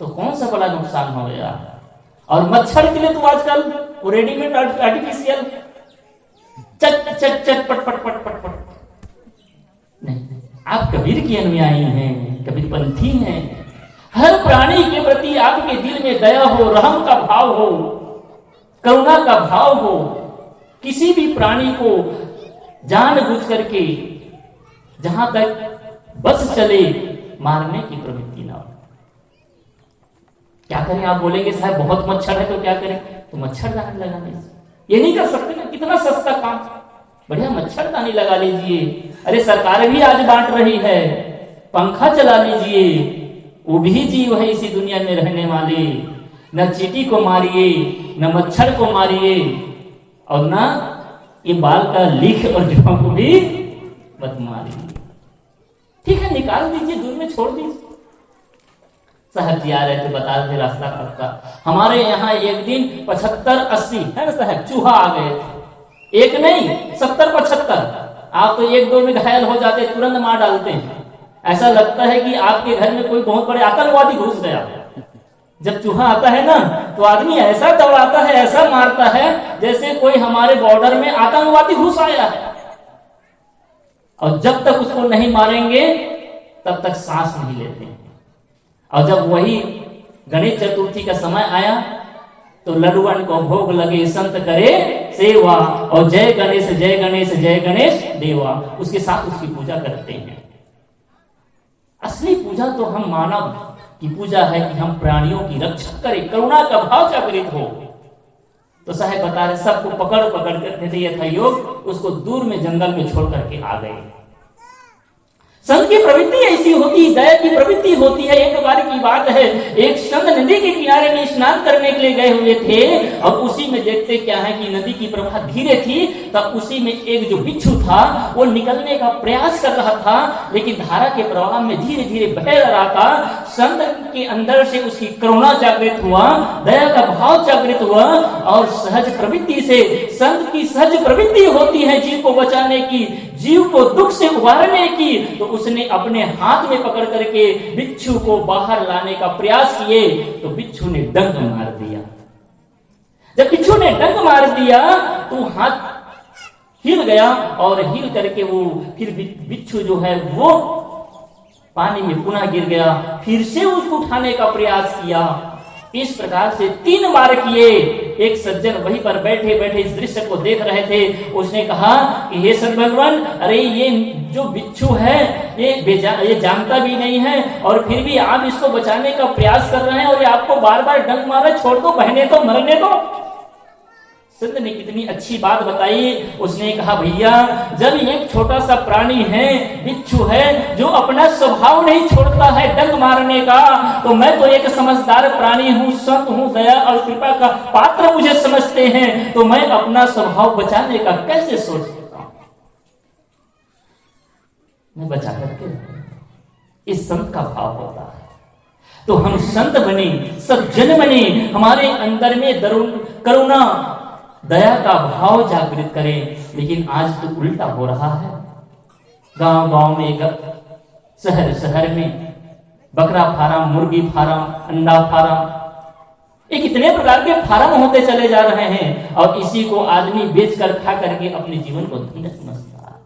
तो कौन सा बड़ा नुकसान हो गया। और मच्छर के लिए तो आजकल वो रेडीमेड आर्टिफिशियल चट चट चट पट पट पट पट पट। नहीं, आप कबीर की अनुयायी हैं, कबीरपंथी हैं। हर प्राणी के प्रति आपके दिल में दया हो, रहम का भाव हो, करुणा का भाव हो। किसी भी प्राणी को जानबूझ करके जहां तक बस चले मारने की प्रवृत्ति ना हो। क्या करें? आप बोलेंगे साहब बहुत मच्छर है तो क्या करें? तो मच्छरदानी लगाने से। ये नहीं कर सकते ना? कितना सस्ता काम, बढ़िया मच्छरदानी लगा लीजिए। अरे सरकार भी आज बांट रही है, पंखा चला लीजिए। वो भी जीव है इसी दुनिया में रहने वाले। न चींटी को मारिए, न मच्छर को मारिए, और ना ये बाल का लीख और जुआ को भी मत मारिए। ठीक है, निकाल दीजिए, दूर में छोड़ दीजिए। साहब जी आ रहे थे, बता रहे थे रास्ता कटता। हमारे यहाँ एक दिन 75-80 है ना साहब, चूहा आ गए थे। एक नहीं, 70-75। आप तो 1-2 में घायल हो जाते, तुरंत मार डालते हैं। ऐसा लगता है कि आपके घर में कोई बहुत बड़े आतंकवादी घुस गया। जब चूहा आता है ना तो आदमी ऐसा दौड़ाता है, ऐसा मारता है जैसे कोई हमारे बॉर्डर में आतंकवादी घुस आया है। और जब तक उसको नहीं मारेंगे तब तक सांस नहीं लेते। और जब वही गणेश चतुर्थी का समय आया तो लड्डुअन को भोग लगे, संत करे सेवा, और जय गणेश जय गणेश जय गणेश देवा, उसके साथ उसकी पूजा करते हैं। असली पूजा तो हम मानव की पूजा है कि हम प्राणियों की रक्षा करें, करुणा का भाव जागृत हो। तो साहब बता रहे सबको पकड़ पकड़ कर देते, ये था योग, उसको दूर में जंगल में छोड़ करके आ गए। संत की प्रवृत्ति ऐसी होती है, दया की प्रवृत्ति होती है। एक बार की बात है, एक संत नदी के किनारे में स्नान करने के लिए गए हुए थे और उसी में देखते क्या है कि नदी की प्रवाह धीरे थी, तब उसी में एक जो बिच्छू था वो निकलने का प्रयास कर रहा था, लेकिन धारा के प्रवाह में धीरे धीरे बह रहा था। संत के अंदर से उसकी करुणा जागृत हुआ, दया का भाव जागृत हुआ और सहज प्रवृत्ति से, संत की सहज प्रवृत्ति होती है जीव को बचाने की, जीव को दुख से उबारने की, तो उसने अपने हाथ में पकड़ करके बिच्छू को बाहर लाने का प्रयास किए तो बिच्छू ने डंक मार दिया। जब बिच्छू ने डंक मार दिया तो हाथ हिल गया और हिल करके वो फिर बिच्छू जो है वो पानी में पुनः गिर गया। फिर से उसको उठाने का प्रयास किया। इस प्रकार से 3 बार किए। एक सज्जन वहीं पर बैठे बैठे इस दृश्य को देख रहे थे। उसने कहा कि हे सद भगवान, अरे ये जो बिच्छू है ये जानता भी नहीं है और फिर भी आप इसको बचाने का प्रयास कर रहे हैं और ये आपको बार बार डंक मार रहा, छोड़ दो, बहने दो, मरने दो। संत ने कितनी अच्छी बात बताई। उसने कहा भैया, जब एक छोटा सा प्राणी है, बिच्छू है, जो अपना स्वभाव नहीं छोड़ता है डंक मारने का, तो मैं तो एक समझदार प्राणी हूँ, संत हूँ, दया और कृपा का पात्र मुझे समझते हैं, तो मैं अपना स्वभाव बचाने का कैसे सोच सकता हूं? मैं बचा करके, इस संत का भाव होता है। तो हम संत बने, सज्जन बने, हमारे अंदर में करुणा दया का भाव जागृत करें। लेकिन आज तो उल्टा हो रहा है। गांव गांव में, शहर शहर में बकरा फार्म, मुर्गी फार्म, अंडा फार्म, ये कितने प्रकार के फार्म होते चले जा रहे हैं और इसी को आदमी बेचकर खा करके अपने जीवन को धन्य समझता है।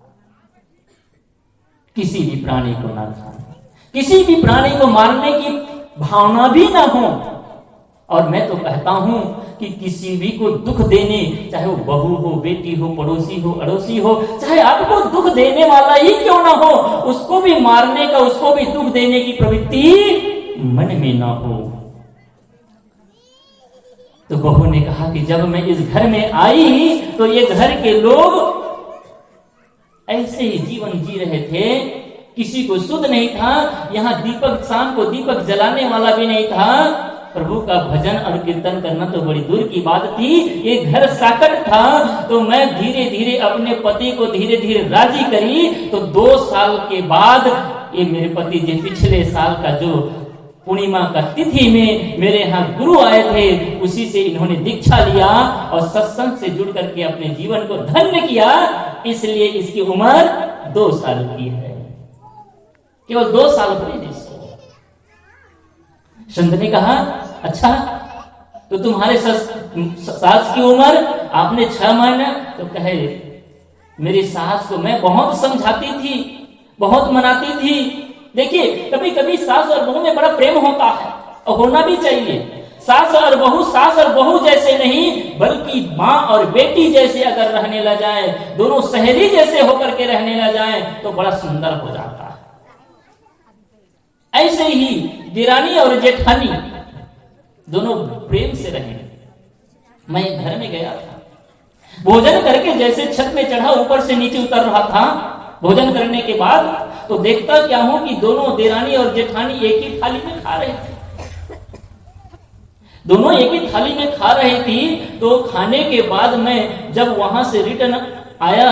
किसी भी प्राणी को ना खाए, किसी भी प्राणी को मारने की भावना भी ना हो। और मैं तो कहता हूं कि किसी भी को दुख देने, चाहे वो बहू हो, बेटी हो, पड़ोसी हो, अड़ोसी हो, चाहे आपको दुख देने वाला ही क्यों ना हो, उसको भी मारने का, उसको भी दुख देने की प्रवृत्ति मन में ना हो। तो बहू ने कहा कि जब मैं इस घर में आई तो ये घर के लोग ऐसे ही जीवन जी रहे थे, किसी को सुध नहीं था। यहां दीपक, शाम को दीपक जलाने वाला भी नहीं था। प्रभु का भजन और कीर्तन करना तो बड़ी दूर की बात थी। ये घर साकट था। तो मैं धीरे धीरे अपने पति को धीरे धीरे राजी करी। तो 2 साल के बाद ये मेरे पति जी पिछले साल का जो पूर्णिमा का तिथि में मेरे यहाँ गुरु आए थे, उसी से इन्होंने दीक्षा लिया और सत्संग से जुड़ करके अपने जीवन को धन्य किया। इसलिए इसकी उम्र 2 साल की है, केवल 2 साल हुए। संत ने कहा, अच्छा तो तुम्हारे सास की उम्र? आपने 6 महीना। तो कहे, मेरी सास को मैं बहुत समझाती थी, बहुत मनाती थी। देखिए, कभी कभी सास और बहू में बड़ा प्रेम होता है और होना भी चाहिए। सास और बहू जैसे नहीं, बल्कि माँ और बेटी जैसे अगर रहने लग जाए, दोनों सहेली जैसे होकर के रहने लग जाए तो बड़ा सुंदर हो जाता है। ऐसे ही देरानी और जेठानी दोनों प्रेम से रहे। मैं घर में गया था, भोजन करके जैसे छत में चढ़ा, ऊपर से नीचे उतर रहा था भोजन करने के बाद, तो देखता क्या हूं कि दोनों देरानी और जेठानी एक ही थाली में खा रहे थे। दोनों एक ही थाली में खा रही थी। तो खाने के बाद मैं जब वहां से रिटर्न आया,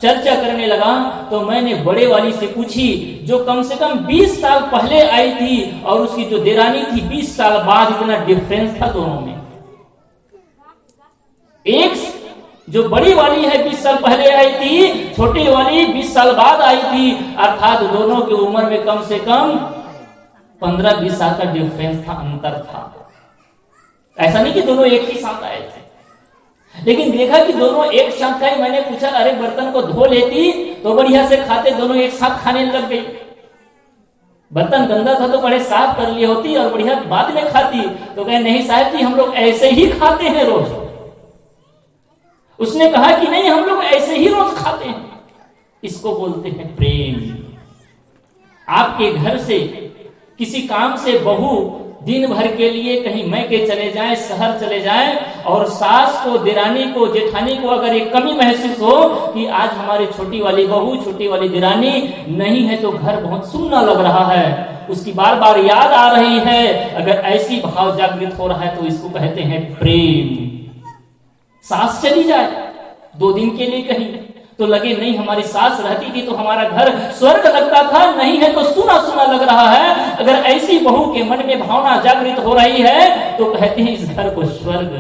चर्चा करने लगा, तो मैंने बड़े वाली से पूछी, जो कम से कम 20 साल पहले आई थी और उसकी जो देरानी थी 20 साल बाद, इतना डिफरेंस था दोनों में। एक जो बड़ी वाली है 20 साल पहले आई थी, छोटी वाली 20 साल बाद आई थी, अर्थात दोनों की उम्र में कम से कम 15-20 साल का डिफरेंस था, अंतर था। ऐसा नहीं कि दोनों एक ही साथ आए थे, लेकिन देखा कि दोनों एक साथ खाए। मैंने पूछा, अरे बर्तन को धो लेती तो बढ़िया से खाते, दोनों एक साथ खाने लग गई। बर्तन गंदा था तो बड़े साफ कर लिए होती और बढ़िया बाद में खाती। तो कहे, नहीं साहब जी, हम लोग ऐसे ही खाते हैं रोज। उसने कहा कि नहीं, हम लोग ऐसे ही रोज खाते हैं। इसको बोलते हैं प्रेम। आपके घर से किसी काम से बहू दिन भर के लिए कहीं मैके चले जाएं, शहर चले जाएं, और सास को, दिरानी को, जेठानी को अगर एक कमी महसूस हो कि आज हमारी छोटी वाली बहू, छोटी वाली दिरानी नहीं है तो घर बहुत सुन्ना लग रहा है, उसकी बार बार याद आ रही है, अगर ऐसी भाव जागृत हो रहा है तो इसको कहते हैं प्रेम। सास चली जाए 2 दिन के लिए कहीं तो लगे नहीं हमारी सास रहती थी तो हमारा घर स्वर्ग लगता था, नहीं है तो सुना सुना लग रहा है। अगर ऐसी बहू के मन में भावना जागृत हो रही है तो कहते हैं इस घर को स्वर्ग।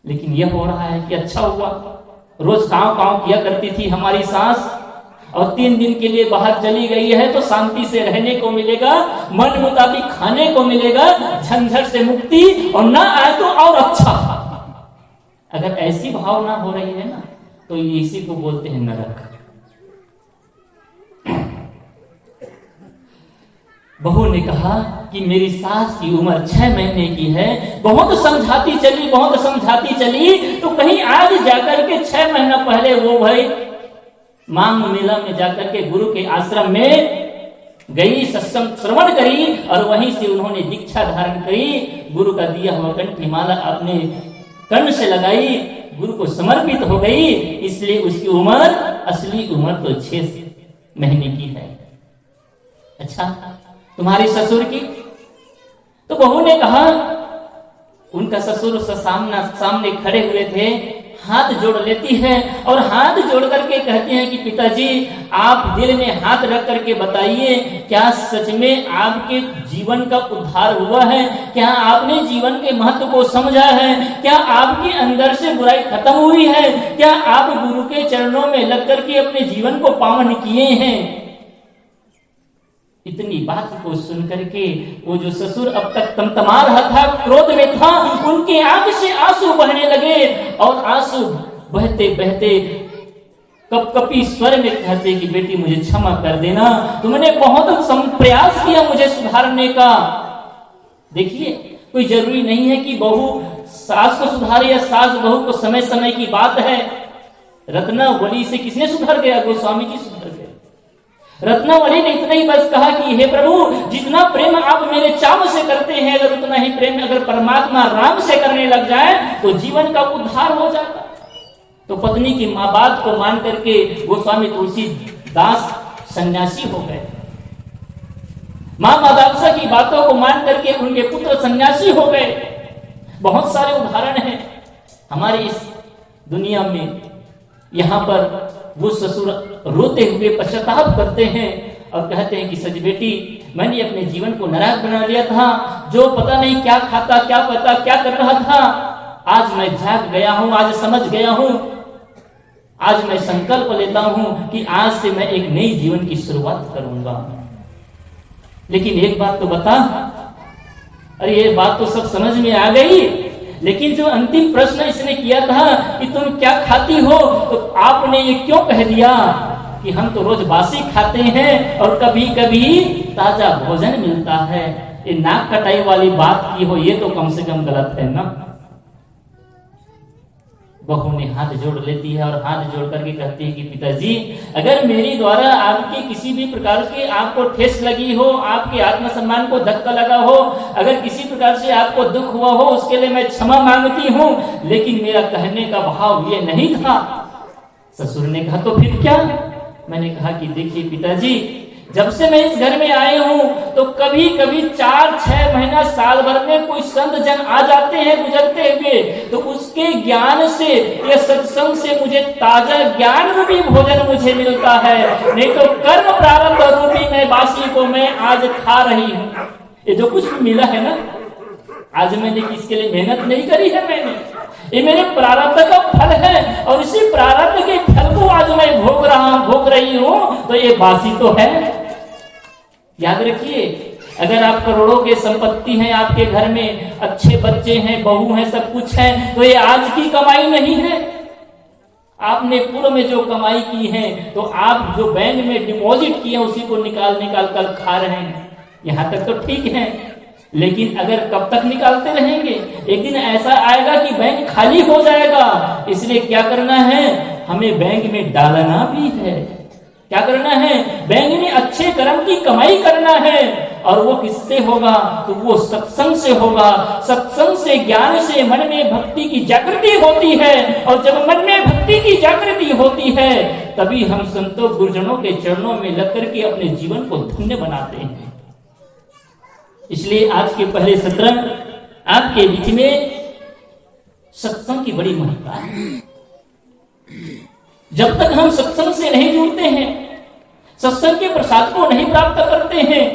लेकिन यह हो रहा है कि अच्छा हुआ, रोज कांव कांव किया करती थी हमारी सास, और 3 दिन के लिए बाहर चली गई है तो शांति से रहने को मिलेगा, मन मुताबिक खाने को मिलेगा, झंझट से मुक्ति, और ना आए तो और अच्छा। अगर ऐसी भावना हो रही है ना तो इसी को बोलते हैं नरक। बहू ने कहा कि मेरी सास की उम्र 6 महीने की है, बहुत समझाती चली, बहुत समझाती चली, तो कहीं आज जाकर के 6 महीना पहले वो भाई मांग मेला में जाकर के गुरु के आश्रम में गई, सत्संग श्रवण करी, और वहीं से उन्होंने दीक्षा धारण करी, गुरु का दिया हुआ कंठी माला अपने कर्ण से लगाई, गुरु को समर्पित हो गई। इसलिए उसकी उम्र, असली उम्र तो 6 महीने की है। अच्छा, तुम्हारे ससुर की? तो बहू ने कहा, उनका ससुर सामने खड़े हुए थे, हाथ जोड़ लेती है और हाथ जोड़ करके कहती हैं कि पिताजी आप दिल में हाथ रख करके बताइए, क्या सच में आपके जीवन का उद्धार हुआ है? क्या आपने जीवन के महत्व को समझा है? क्या आपके अंदर से बुराई खत्म हुई है? क्या आप गुरु के चरणों में लग करके अपने जीवन को पावन किए हैं? इतनी बात को सुन करके वो जो ससुर अब तक तमतमा रहा था, क्रोध में था, उनके आंख से आंसू बहने लगे, और आंसू बहते बहते कपकपी स्वर में कहते कि बेटी मुझे क्षमा कर देना, तुमने बहुत प्रयास किया मुझे सुधारने का। देखिए, कोई जरूरी नहीं है कि बहू सास को सुधारे या सास बहू को, समय समय की बात है। रत्नावली से किसने सुधर गया? गोस्वामी जी सुधर गए। रत्नावली ने इतना ही बस कहा कि हे प्रभु, जितना प्रेम आप मेरे चाव से करते हैं, अगर उतना ही प्रेम अगर परमात्मा राम से करने लग जाए तो जीवन का उद्धार हो जाता। तो पत्नी की माँ बात को मान करके गोस्वामी तुलसीदास सन्यासी हो गए। माँ मादासा की बातों को मान करके उनके पुत्र सन्यासी हो गए। बहुत सारे उदाहरण हैं हमारी इस दुनिया में। यहाँ पर वो ससुर रोते हुए पश्चाताप करते हैं और कहते हैं कि सच बेटी, मैंने अपने जीवन को नरक बना लिया था, जो पता नहीं क्या खाता, क्या पता क्या कर रहा था। आज मैं जाग गया हूं, आज समझ गया हूं, आज मैं संकल्प लेता हूं कि आज से मैं एक नई जीवन की शुरुआत करूंगा। लेकिन एक बात तो बता, अरे ये बात तो सब समझ में आ गई, लेकिन जो अंतिम प्रश्न इसने किया था कि तुम क्या खाती हो, तो आपने ये क्यों कह दिया कि हम तो रोज बासी खाते हैं और कभी कभी ताजा भोजन मिलता है। ये नाक कटाई वाली बात की हो, ये तो कम से कम गलत है ना। बहू ने हाथ जोड़ लेती है और हाथ जोड़ करके कहती है कि पिताजी, अगर मेरी द्वारा आपकी किसी भी प्रकार की आपको ठेस लगी हो, आपके आत्मसम्मान को धक्का लगा हो, अगर किसी प्रकार से आपको दुख हुआ हो, उसके लिए मैं क्षमा मांगती हूँ, लेकिन मेरा कहने का भाव ये नहीं था। ससुर ने कहा तो फिर क्या? मैंने कहा कि देखिए पिताजी, जब से मैं इस घर में आए हूं तो कभी कभी 4-6 महीना साल भर में कोई संत जन आ जाते हैं गुजरते हुए, तो उसके ज्ञान से या सत्संग से मुझे ताजा ज्ञान रूपी भोजन मुझे मिलता है, नहीं तो कर्म प्रारब्ध रूपी मैं बासी को मैं आज खा रही हूं। ये जो कुछ मिला है ना, आज मैंने किसके लिए मेहनत नहीं करी है, मैंने ये मेरे प्रारब्ध का फल है, और इसी प्रारब्ध के फल को आज मैं भोग रही हूं, तो ये बासी तो है। याद रखिए, अगर आप करोड़ों के संपत्ति है, आपके घर में अच्छे बच्चे हैं, बहू हैं, सब कुछ है, तो ये आज की कमाई नहीं है। आपने पूर्व में जो कमाई की है, तो आप जो बैंक में डिपॉजिट किए उसी को निकाल कर खा रहे हैं। यहां तक तो ठीक है, लेकिन अगर कब तक निकालते रहेंगे? एक दिन ऐसा आएगा कि बैंक खाली हो जाएगा। इसलिए क्या करना है? हमें बैंक में डालना भी है। क्या करना है? बैंक में अच्छे कर्म की कमाई करना है। और वो किससे होगा? तो वो सत्संग से होगा। सत्संग से, ज्ञान से मन में भक्ति की जागृति होती है। और जब मन में भक्ति की जागृति होती है तभी हम संतों गुरुजनों के चरणों में लग करके अपने जीवन को धन्य बनाते हैं। इसलिए आज के पहले सत्र आपके बीच में सत्संग की बड़ी महत्ता है। जब तक हम सत्संग से नहीं जुड़ते हैं, सत्संग के प्रसाद को नहीं प्राप्त करते हैं,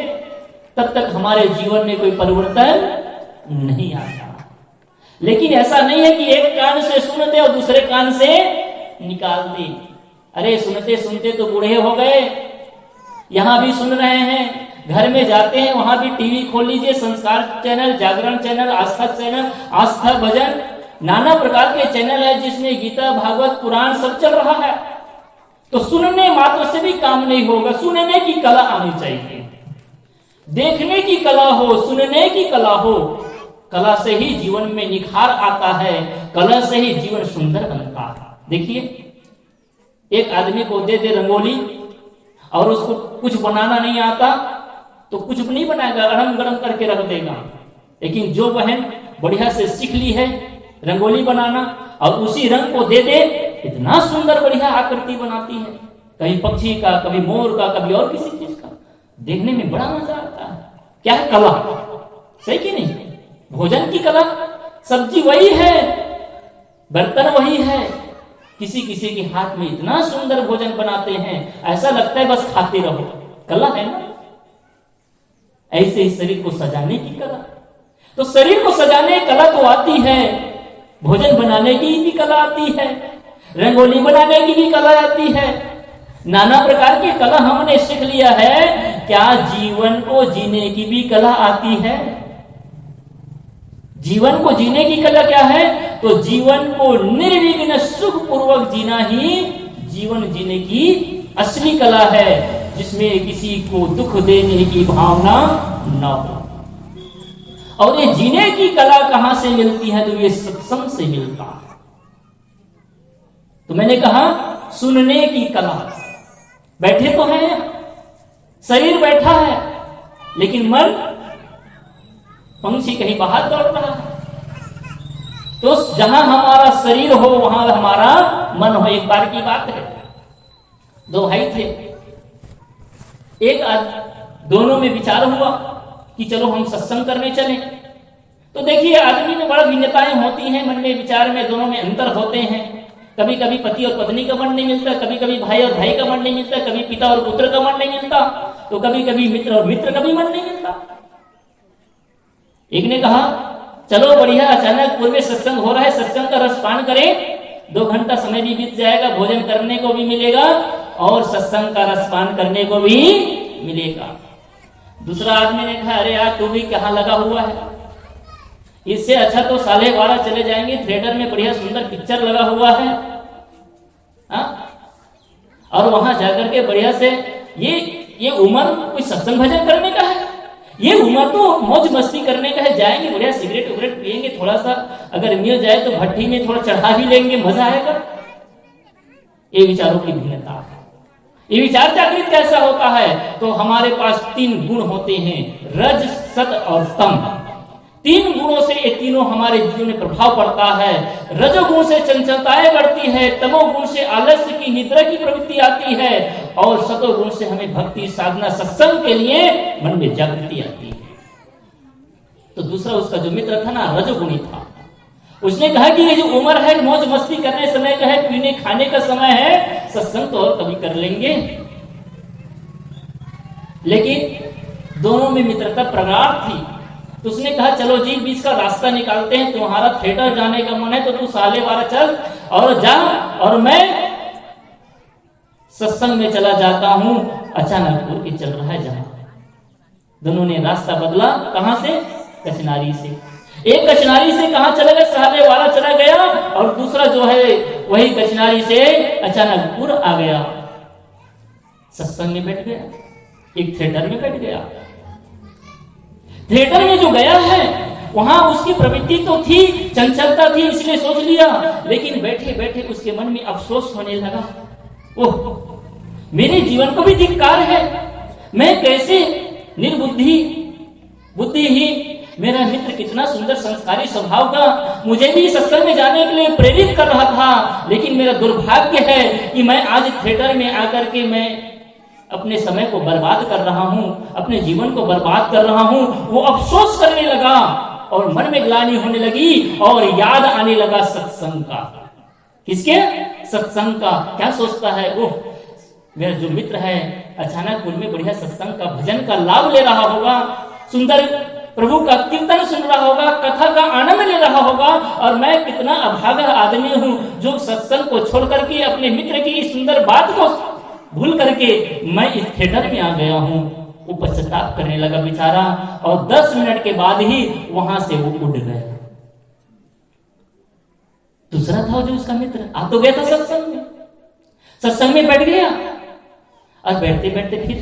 तब तक हमारे जीवन में कोई परिवर्तन नहीं आता। लेकिन ऐसा नहीं है कि एक कान से सुनते और दूसरे कान से निकाल दे। अरे सुनते सुनते तो बूढ़े हो गए, यहां भी सुन रहे हैं, घर में जाते हैं वहां भी टीवी खोल लीजिए, संस्कार चैनल, जागरण चैनल, आस्था चैनल, आस्था भजन, नाना प्रकार के चैनल है जिसमें गीता, भागवत, पुराण सब चल रहा है। तो सुनने मात्र से भी काम नहीं होगा, सुनने की कला आनी चाहिए। देखने की कला हो, सुनने की कला हो। कला से ही जीवन में निखार आता है, कला से ही जीवन सुंदर बनता है। देखिए, एक आदमी को दे दे रंगोली और उसको कुछ बनाना नहीं आता तो कुछ नहीं बनाएगा, अड़म गरम करके रख देगा। लेकिन जो बहन बढ़िया से सीख ली है रंगोली बनाना और उसी रंग को दे दे, इतना सुंदर बढ़िया आकृति बनाती है, कभी पक्षी का, कभी मोर का, कभी और किसी चीज का, देखने में बड़ा मजा आता है। क्या है? कला। सही कि नहीं? भोजन की कला, सब्जी वही है, बर्तन वही है, किसी किसी के हाथ में इतना सुंदर भोजन बनाते हैं, ऐसा लगता है बस खाते रहो। कला है ना? ऐसे ही शरीर को सजाने की कला। तो शरीर को सजाने की कला तो आती है, भोजन बनाने की भी कला आती है, रंगोली बनाने की भी कला आती है, नाना प्रकार की कला हमने सीख लिया है। क्या जीवन को जीने की भी कला आती है? जीवन को जीने की कला क्या है? तो जीवन को निर्विघ्न सुख पूर्वक जीना ही जीवन जीने की असली कला है, जिसमें किसी को दुख देने की भावना न हो। और ये जीने की कला कहां से मिलती है? तो ये सत्संग से मिलता है। तो मैंने कहा सुनने की कला। बैठे तो हैं, शरीर बैठा है, लेकिन मन पंछी कहीं बाहर दौड़ रहा है। तो जहां हमारा शरीर हो वहां हमारा मन हो। एक बार की बात है, दो भाई थे, दोनों में विचार हुआ कि चलो हम सत्संग करने चलें। तो देखिए, आदमी में बड़ा भिन्नताएं होती हैं, मन में, विचार में, दोनों में अंतर होते हैं। कभी कभी पति और पत्नी का मन नहीं मिलता, कभी कभी भाई और भाई का मन नहीं मिलता, कभी पिता और पुत्र का मन नहीं मिलता, तो कभी कभी मित्र और मित्र का भी मन नहीं मिलता। एक ने कहा चलो बढ़िया, अचानक पूर्व सत्संग हो रहा है, सत्संग का रस पान करें, 2 घंटा समय भी बीत जाएगा, भोजन करने को भी मिलेगा और सत्संग का रस पान करने को भी मिलेगा। दूसरा आदमी ने कहा अरे यार तू भी कहाँ लगा हुआ है, इससे अच्छा तो 12:30 चले जाएंगे, थिएटर में बढ़िया सुंदर पिक्चर लगा हुआ है, और वहां जाकर के बढ़िया से ये उम्र कोई सत्संग भजन करने का है, ये उम्र तो मौज मस्ती करने का है, जाएंगे बढ़िया सिगरेट उगरेट पिएंगे, थोड़ा सा अगर मिल जाए तो भट्टी में थोड़ा चढ़ा भी लेंगे, मजा आएगा। ये विचारों की भिन्नता है। ये विचार जागृत कैसा होता है? तो हमारे पास 3 गुण होते हैं, रज, सत और तम। 3 गुणों से ये तीनों हमारे जीवन में प्रभाव पड़ता है। रजोगुण से चंचलताएं बढ़ती है, तमोगुण से आलस्य की, निद्रा की प्रवृत्ति आती है, और सतोगुण से हमें भक्ति, साधना, सत्संग के लिए मन में जागृति आती है। तो दूसरा उसका जो मित्र था ना, रजोगुणी था, उसने कहा कि ये जो उम्र है मौज मस्ती करने समय का है, पीने खाने का समय है, सत्संग तो और कभी कर लेंगे। लेकिन दोनों में मित्रता प्रगाढ़ थी। तो उसने कहा चलो जी बीच का रास्ता निकालते हैं, तुम्हारा थिएटर जाने का मन है तो तू 12:30 चल और जा, और मैं सत्संग में चला जाता हूं, अचानक चल रहा है जहां। दोनों ने रास्ता बदला, कहां से? कचनारी से। एक कचनारी से कहां चला गया? 12:30 चला गया, और दूसरा जो है वही कचनारी से अचानक आ गया, सत्संग में बैठ गया, एक थिएटर में बैठ गया। थिएटर में जो गया है वहां उसकी प्रवृत्ति तो थी, चंचलता थी, इसलिए सोच लिया, लेकिन बैठे बैठे उसके मन में अफसोस होने लगा। ओह मेरे जीवन को भी धिक्कार है। मैं कैसे बुद्धिहीन, मेरा मित्र कितना सुंदर संस्कारी स्वभाव का, मुझे भी सत्संग में जाने के लिए प्रेरित कर रहा था, लेकिन मेरा दुर्भाग्य है कि मैं आज थिएटर में आकर के मैं अपने समय को बर्बाद कर रहा हूं, अपने जीवन को बर्बाद कर रहा हूं। वो अफसोस करने लगा और मन में ग्लानि होने लगी और याद आने लगा सत्संग का। किसके? सत्संग का। क्या सोचता है, ओह मेरा जो मित्र है अचानक उनमें बढ़िया सत्संग का, भजन का लाभ ले रहा होगा, सुंदर प्रभु का कीर्तन सुन रहा होगा, कथा का आनंद ले रहा होगा, और मैं कितना अभागा आदमी हूं जो सत्संग को छोड़ करके अपने मित्र की इस सुंदर बात को भूल करके मैं इस थिएटर में आ गया हूं। वो पश्चाताप करने लगा बेचारा, और 10 मिनट के बाद ही वहां से वो उड़ गया। दूसरा था जो उसका मित्र आ तो गया था सत्संग में बैठ गया, और बैठते बैठते फिर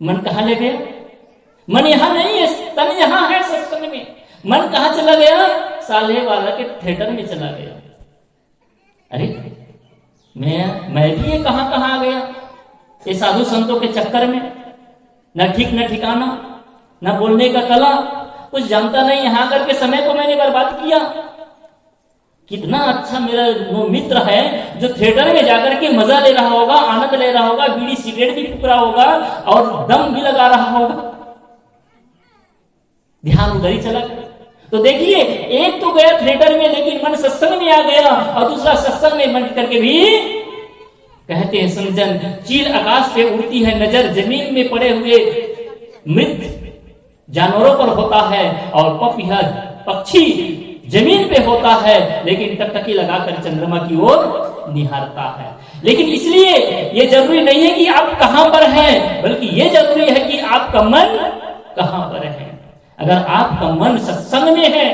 मन कहां ले गया? मन यहां नहीं है, तन यहां है सत्संग में। मन कहां चला गया? साले वाला के थिएटर में चला गया। अरे मैं भी ये कहां आ गया? ये साधु संतों के चक्कर में, न ठीक न ठिकाना, न बोलने का कला, कुछ जानता नहीं, यहां करके समय को मैंने बर्बाद किया। कितना अच्छा मेरा वो मित्र है जो थिएटर में जाकर के मजा ले रहा होगा, आनंद ले रहा होगा, बीड़ी सिगरेट भी फूक रहा होगा और दम भी लगा रहा होगा, ध्यान उधर ही चला गया। तो देखिए, एक तो गया थिएटर में लेकिन मन सत्संग में आ गया, और दूसरा सत्संग में मन करके भी कहते हैं समझन, चील आकाश पे उड़ती है नजर, जमीन में पड़े हुए मृत जानवरों पर होता है, और पपीहा पक्षी जमीन पे होता है, लेकिन टकटकी लगाकर चंद्रमा की ओर निहारता है। लेकिन इसलिए ये जरूरी नहीं है कि आप कहां पर हैं, बल्कि ये जरूरी है कि आपका मन कहां पर है। अगर आपका मन सत्संग में है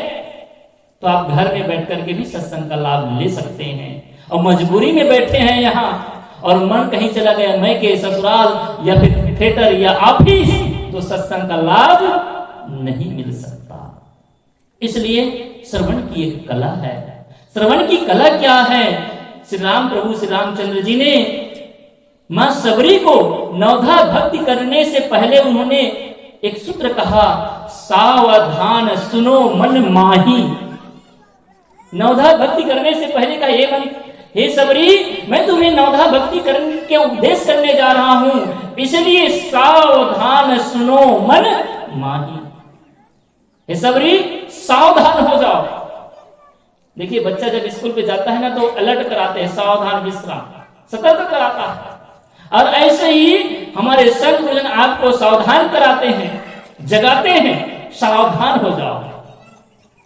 तो आप घर में बैठ करके भी सत्संग का लाभ ले सकते हैं, और मजबूरी में बैठे हैं यहाँ और मन कहीं चला गया, मैं के ससुराल या फिर थिएटर या ऑफिस, तो सत्संग का लाभ नहीं मिल सकता। इसलिए श्रवण की एक कला है। श्रवण की कला क्या है? प्रभु श्री रामचंद्र जी ने मां सबरी को नवधा भक्ति करने से पहले उन्होंने एक सूत्र कहा, सावधान सुनो मन माही। नवधा भक्ति करने से पहले का ये मन, हे सबरी मैं तुम्हें नवधा भक्ति करने के उपदेश करने जा रहा हूं, इसलिए सावधान सुनो मन माही। हे सबरी सावधान हो जाओ। देखिए बच्चा जब स्कूल पे जाता है ना तो अलर्ट कराते हैं, सावधान विश्राम, सतर्क कराता है, और ऐसे ही हमारे संत गुरुजन आपको सावधान कराते हैं, जगाते हैं, सावधान हो जाओ।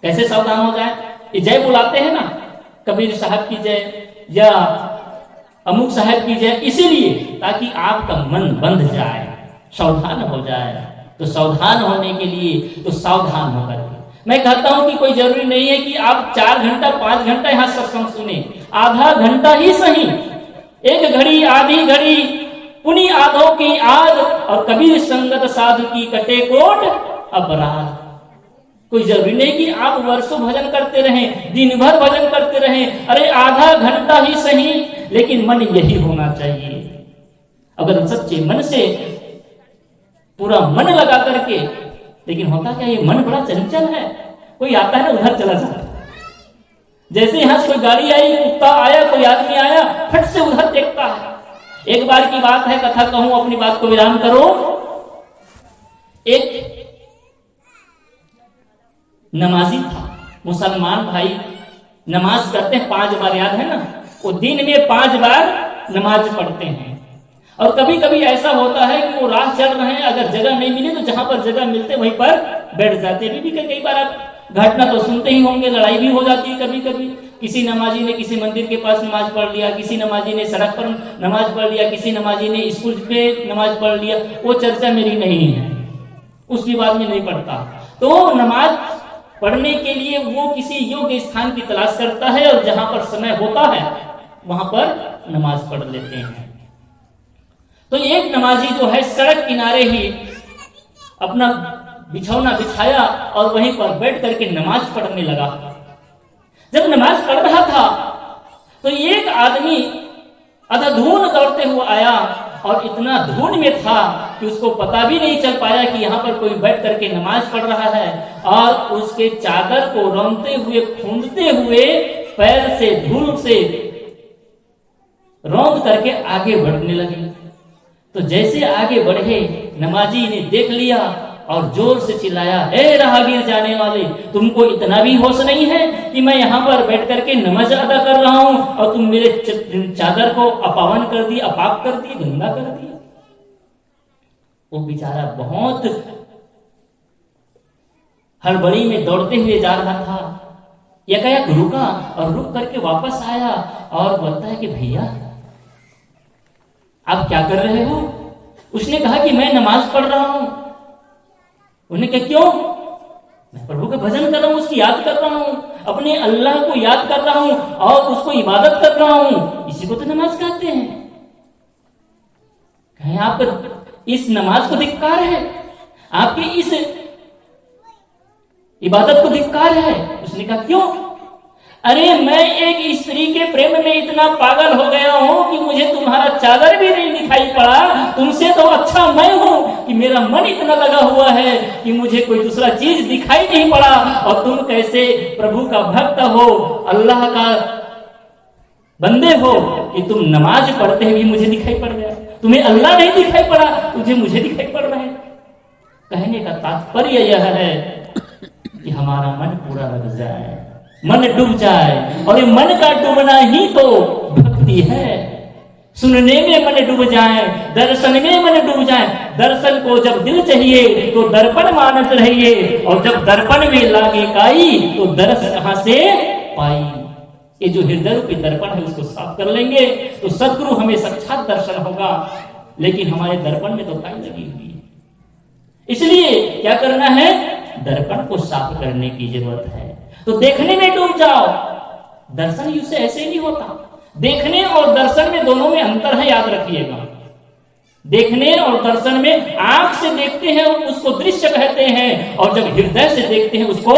कैसे सावधान हो जाए? ये जय बुलाते हैं ना, कबीर साहब की जय या अमुक साहब की जय, इसीलिए ताकि आपका मन बंध जाए, सावधान हो जाए। तो सावधान होने के लिए तो सावधान होकर मैं कहता हूं कि कोई जरूरी नहीं है कि आप 4 घंटा 5 घंटा यहां सत्संग सुने, आधा घंटा ही सही, एक घड़ी आधी घड़ी, पुनि आधों की आध, और कबीर संगत साधु की कटे कोट अपराध। कोई जरूरी नहीं कि आप वर्षों भजन करते रहें, दिन भर भजन करते रहें, अरे आधा घंटा ही सही, लेकिन मन यही होना चाहिए। अगर सच्चे मन से पूरा मन लगा करके, लेकिन होता क्या, ये मन बड़ा चंचल है, कोई आता है ना उधर चला जाता है। जैसे यहां से कोई गाड़ी आई, कुत्ता आया, कोई आदमी आया, फट से उधर देखता है। एक बार की बात है, कथा कहूं, अपनी बात को विराम करो। एक नमाजी था, मुसलमान भाई, नमाज करते हैं 5 बार, याद है ना, वो दिन में 5 बार नमाज पढ़ते हैं। और कभी कभी ऐसा होता है कि वो राह चल रहे हैं, अगर जगह नहीं मिली तो जहां पर जगह मिलते वहीं पर बैठ जाते भी कई बार आप घटना तो सुनते ही होंगे, लड़ाई भी हो जाती है कभी कभी। किसी नमाजी ने किसी मंदिर के पास नमाज पढ़ लिया, किसी नमाजी ने सड़क पर नमाज पढ़ लिया, किसी नमाजी ने स्कूल पे नमाज पढ़ लिया। वो चर्चा मेरी नहीं है, उस विवाद में नहीं पढ़ता। तो नमाज पढ़ने के लिए वो किसी योग्य स्थान की तलाश करता है, और जहां पर समय होता है वहां पर नमाज पढ़ लेते हैं। तो एक नमाजी जो है सड़क किनारे ही अपना बिछौना बिछाया और वहीं पर बैठ करके नमाज पढ़ने लगा। जब नमाज पढ़ रहा था तो एक आदमी अंधाधुंध दौड़ते हुए आया और इतना धुंध में था कि उसको पता भी नहीं चल पाया कि यहाँ पर कोई बैठ करके नमाज पढ़ रहा है, और उसके चादर को रौंदते हुए, खूंदते हुए, पैर से धूल से रौंद करके आगे बढ़ने लगे। तो जैसे आगे बढ़े, नमाजी ने देख लिया और जोर से चिल्लाया, ए राहगीर जाने वाले, तुमको इतना भी होश नहीं है कि मैं यहाँ पर बैठ करके नमाज अदा कर रहा हूं और तुम मेरे चादर को अपावन कर दिए, अपाक कर दिए, गंदा कर दिए। वो बेचारा बहुत हड़बड़ी में दौड़ते हुए जा रहा था। एकाएक रुका और रुक करके वापस आया और बोलता है कि भैया आप क्या कर रहे हो? उसने कहा कि मैं नमाज पढ़ रहा हूं। उन्हें क्या, क्यों? मैं प्रभु का भजन कर रहा हूं, उसकी याद कर रहा हूं, अपने अल्लाह को याद कर रहा हूं और उसको इबादत कर रहा हूं, इसी को तो नमाज कहते हैं। कहें आप इस नमाज को धिक्कार है, आपकी इस इबादत को धिक्कार है। उसने कहा क्यों? अरे मैं एक स्त्री के प्रेम में इतना पागल हो गया हूं कि मुझे तुम्हारा चादर भी नहीं दिखाई पड़ा। तुमसे तो अच्छा मैं हूं कि मेरा मन इतना लगा हुआ है कि मुझे कोई दूसरा चीज दिखाई नहीं पड़ा, और तुम कैसे प्रभु का भक्त हो, अल्लाह का बंदे हो कि तुम नमाज पढ़ते हुए मुझे दिखाई पड़ गया। तुम्हें अल्लाह नहीं दिखाई पड़ा, तुझे मुझे दिखाई पड़ रहा है। कहने का तात्पर्य यह है कि हमारा मन पूरा लग जाए, मन डूब जाए, और ये मन का डूबना ही तो भक्ति है। सुनने में मन डूब जाए, दर्शन में मन डूब जाए। दर्शन को जब दिल चाहिए तो दर्पण मानत रहिए, और जब दर्पण में लागे काई तो दर्श कहां से पाई। ये जो हृदय रूपी दर्पण है उसको साफ कर लेंगे तो सदगुरु हमें साक्षात दर्शन होगा। लेकिन हमारे दर्पण में तो काई लगी हुई है, इसलिए क्या करना है? दर्पण को साफ करने की जरूरत है। तो देखने में डूब जाओ, दर्शन युग से ऐसे नहीं होता। देखने और दर्शन में दोनों में अंतर है, याद रखिएगा। देखने और दर्शन में आंख से देखते हैं उसको दृश्य कहते हैं, और जब हृदय से देखते हैं उसको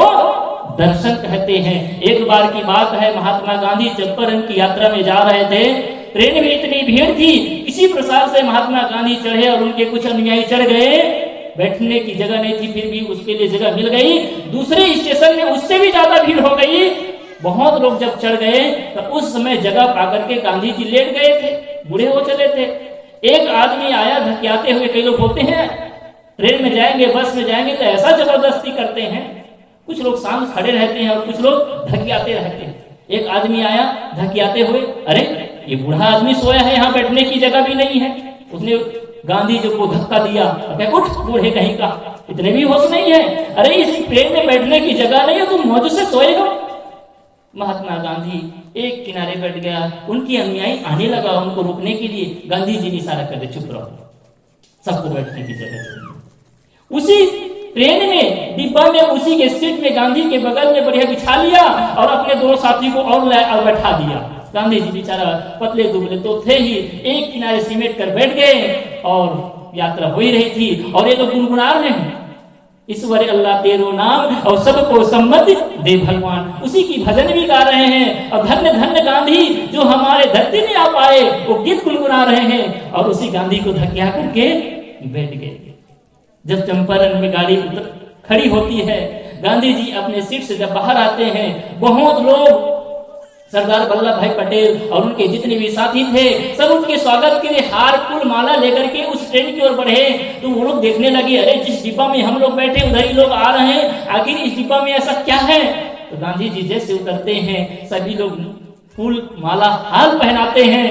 दर्शन कहते हैं। एक बार की बात है, महात्मा गांधी चंपारण की यात्रा में जा रहे थे। ट्रेन में इतनी भीड़ थी, किसी प्रकार से महात्मा गांधी चढ़े और उनके कुछ अनुयायी चढ़ गए। बैठने की जगह नहीं थी, फिर भी उसके लिए जगह मिल गई। दूसरे स्टेशन में उससे भी ज्यादा भीड़ हो गई। बहुत लोग जब चढ़ गए तो उस समय जगह पाकर के गांधी जी लेट गए थे, बूढ़े हो चले थे। एक आदमी आया धकियाते हुए। कई लोग होते हैं ट्रेन में जाएंगे, बस में जाएंगे तो ऐसा जबरदस्ती करते हैं, कुछ लोग सामने खड़े रहते हैं और कुछ लोग धकियाते रहते हैं। एक आदमी आया धकियाते हुए, अरे ये बूढ़ा आदमी सोया है, यहाँ बैठने की जगह भी नहीं है। उसने गांधी जी को धक्का दिया, उठ बूढ़े कहीं का, इतने भी होश नहीं है, अरे इस ट्रेन में बैठने की जगह नहीं है, तुम मौज से सोएगा। महात्मा गांधी एक किनारे बैठ गया, उनकी अनुयायी आने लगा उनको रोकने के लिए। गांधी जी ने इशारा कर दिया, चुप रहो, सबको बैठने की जगह चाहिए। उसी ट्रेन में डिब्बा में उसी के सीट में गांधी के बगल में बढ़िया बिछा लिया और अपने दो साथी को और बैठा दिया। गांधी जी बेचारा पतले दुबले तो थे ही, एक किनारे सिमेट कर बैठ गए और यात्रा हो ही रही थी। और ये तो गुनगुना रहे हैं, ईश्वर अल्लाह तेरो नाम और सबको सम्मति दे भगवान, उसी की भजन भी गा रहे हैं। और धन्य धन्य गांधी जो हमारे धरती में आ पाए, वो गीत गुनगुना रहे हैं और उसी गांधी को धक्या करके बैठ गए। जब चंपारण में गाड़ी खड़ी होती है, गांधी जी अपने सीट से जब बाहर आते हैं, बहुत लोग सरदार वल्लभ भाई पटेल और उनके जितने भी साथी थे सब उनके स्वागत के लिए हार फूल माला लेकर के उस ट्रेन की ओर बढ़े। तो वो लोग देखने लगे, अरे जिस डिब्बा में हम लोग बैठे उधर ही लोग आ रहे हैं, आखिर इस डिब्बा में ऐसा क्या है? तो गांधी जी जैसे उतरते हैं, सभी लोग फूल माला हार पहनाते हैं।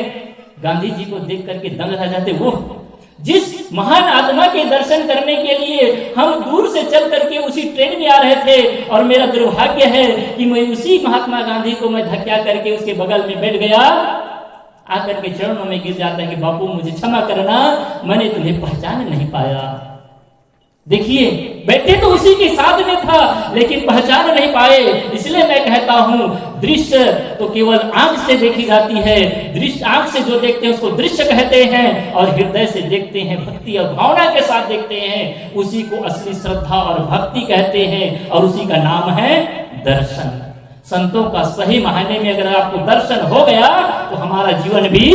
गांधी जी को देख करके दंग रह जाते, वो जिस महान आत्मा के दर्शन करने के लिए हम दूर से चल करके उसी ट्रेन में आ रहे थे, और मेरा दुर्भाग्य है कि मैं उसी महात्मा गांधी को मैं धक्या करके उसके बगल में बैठ गया। आकर के चरणों में गिर जाता है कि बापू मुझे क्षमा करना, मैंने तुम्हें पहचान नहीं पाया। देखिए बैठे तो उसी के साथ में था लेकिन पहचान नहीं पाए। इसलिए मैं कहता हूं, दृश्य तो केवल आंख से देखी जाती है, दृश्य आंख से जो देखते हैं उसको दृश्य कहते हैं, और हृदय से देखते हैं, भक्ति और भावना के साथ देखते हैं, उसी को असली श्रद्धा और भक्ति कहते हैं, और उसी का नाम है दर्शन। संतों का सही मायने में अगर आपको दर्शन हो गया तो हमारा जीवन भी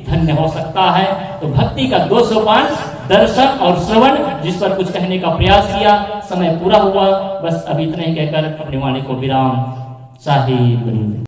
धन्य हो सकता है। तो भक्ति का 2 सोपान दर्शन और श्रवण, जिस पर कुछ कहने का प्रयास किया। समय पूरा हुआ, बस अब इतने ही कहकर अपनी वाणी को विराम साहिब।